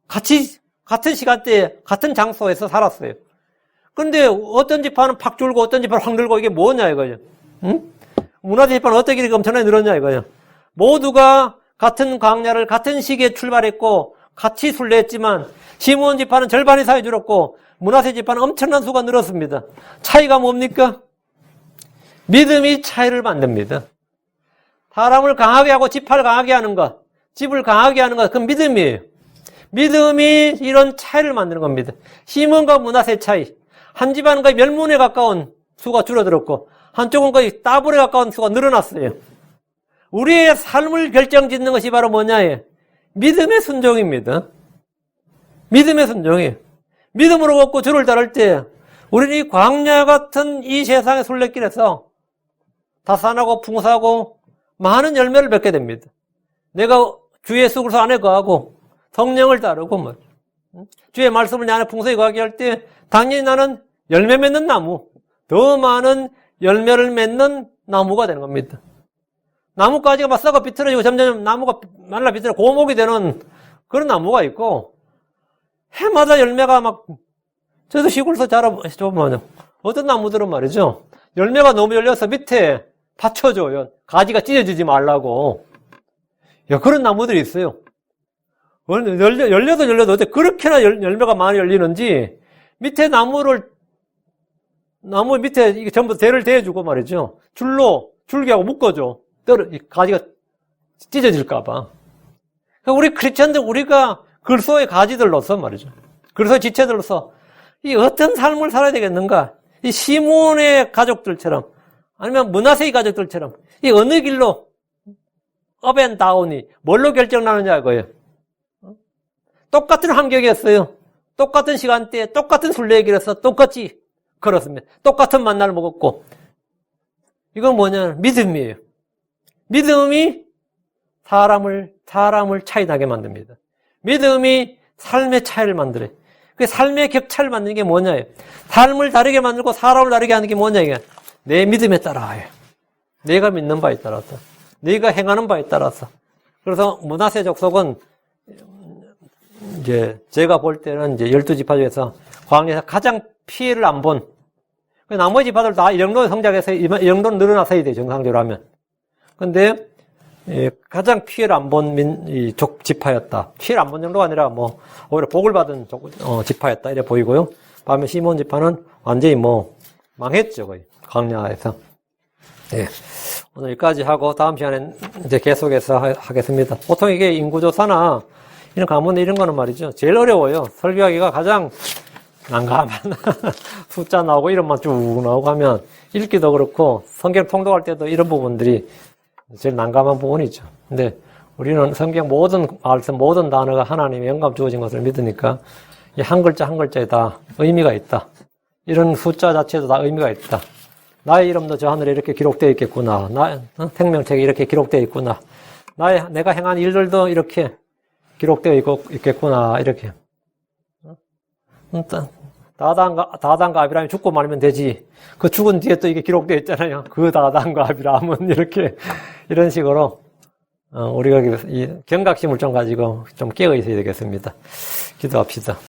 A: 같은 시간대에, 같은 장소에서 살았어요. 그런데 어떤 지파는 팍 줄고 어떤 지파는 확 늘고 이게 뭐냐 이거죠. 응? 므낫세 지파는 어떻게 이렇게 엄청나게 늘었냐 이거죠. 모두가 같은 광야를 같은 시기에 출발했고 같이 순례했지만 시므온 지파는 절반 이상이 줄었고 므낫세 지파는 엄청난 수가 늘었습니다. 차이가 뭡니까? 믿음이 차이를 만듭니다. 사람을 강하게 하고 지파를 강하게 하는 것, 집을 강하게 하는 것, 그건 믿음이에요. 믿음이 이런 차이를 만드는 겁니다. 시므온과 므낫세 차이. 한 집안은 거의 멸문에 가까운 수가 줄어들었고 한쪽은 거의 따블에 가까운 수가 늘어났어요. 우리의 삶을 결정짓는 것이 바로 뭐냐에 믿음의 순종입니다. 믿음의 순종이에요. 믿음으로 걷고 주를 따를 때 우리는 이 광야 같은 이 세상의 순례길에서 다산하고 풍성하고 많은 열매를 맺게 됩니다. 내가 주의 예수그리스도 안에 거하고 성령을 따르고 뭐 주의 말씀을 내 안에 풍성히 거하게 할 때 당연히 나는 열매 맺는 나무, 더 많은 열매를 맺는 나무가 되는 겁니다. 나뭇가지가 막 썩어 비틀어지고 점점 나무가 말라 비틀어 고목이 되는 그런 나무가 있고, 해마다 열매가 막, 저도 시골에서 자라보면 어떤 나무들은 말이죠, 열매가 너무 열려서 밑에 받쳐줘요. 가지가 찢어지지 말라고. 야, 그런 나무들이 있어요. 열려도 어때 그렇게나 열매가 많이 열리는지 밑에 나무 밑에 이게 전부 대를 대주고 말이죠. 줄기하고 묶어줘. 가지가 찢어질까봐. 그러니까 우리 크리스천들, 우리가 그리스도의 가지들로서 말이죠. 그리스도의 지체들로서 이 어떤 삶을 살아야 되겠는가? 이 시몬의 가족들처럼 아니면 므낫세의 가족들처럼 이 어느 길로 업앤다운이 뭘로 결정나느냐 이거예요. 똑같은 환경이었어요. 똑같은 시간대에 똑같은 순례의 길에서 똑같이 걸었습니다. 똑같은 만나를 먹었고, 이건 뭐냐면 믿음이에요. 믿음이 사람을 차이나게 만듭니다. 믿음이 삶의 차이를 만들어요. 그 삶의 격차를 만드는 게 뭐냐예요. 삶을 다르게 만들고 사람을 다르게 하는 게 뭐냐 이게 내 믿음에 따라요. 내가 믿는 바에 따라서, 내가 행하는 바에 따라서. 그래서 므낫세 족속은 이제 제가 볼 때는 이제 12지파 중에서 광야에서 가장 피해를 안 본, 나머지 지파들 다 이 정도는 성장해서 이 정도는 늘어나서야 돼, 정상적으로 하면. 근데 가장 피해를 안 본 지파였다. 피해를 안 본 정도가 아니라 뭐 오히려 복을 받은 지파였다 이래 보이고요. 반면 시몬 지파는 완전히 뭐 망했죠, 거의 광야에서. 예. 오늘 여기까지 하고 다음 시간에 이제 계속해서 하겠습니다. 보통 이게 인구조사나 이런 가문에 이런 거는 말이죠, 제일 어려워요. 설교하기가 가장 난감한 숫자 나오고 이름만 쭉 나오고 하면 읽기도 그렇고 성경 통독할 때도 이런 부분들이 제일 난감한 부분이죠. 근데 우리는 성경 모든 말씀, 모든 단어가 하나님의 영감 주어진 것을 믿으니까 이 한 글자 한 글자에 다 의미가 있다. 이런 숫자 자체도 다 의미가 있다. 나의 이름도 저 하늘에 이렇게 기록되어 있겠구나. 생명책에 이렇게 기록되어 있구나. 내가 행한 일들도 이렇게 기록되어 있겠구나. 이렇게. 다단과 아비람이 죽고 말면 되지. 그 죽은 뒤에 또 이게 기록되어 있잖아요. 그 다단과 아비람은 이렇게, 이런 식으로, 우리가 이 경각심을 좀 가지고 좀 깨어 있어야 되겠습니다. 기도합시다.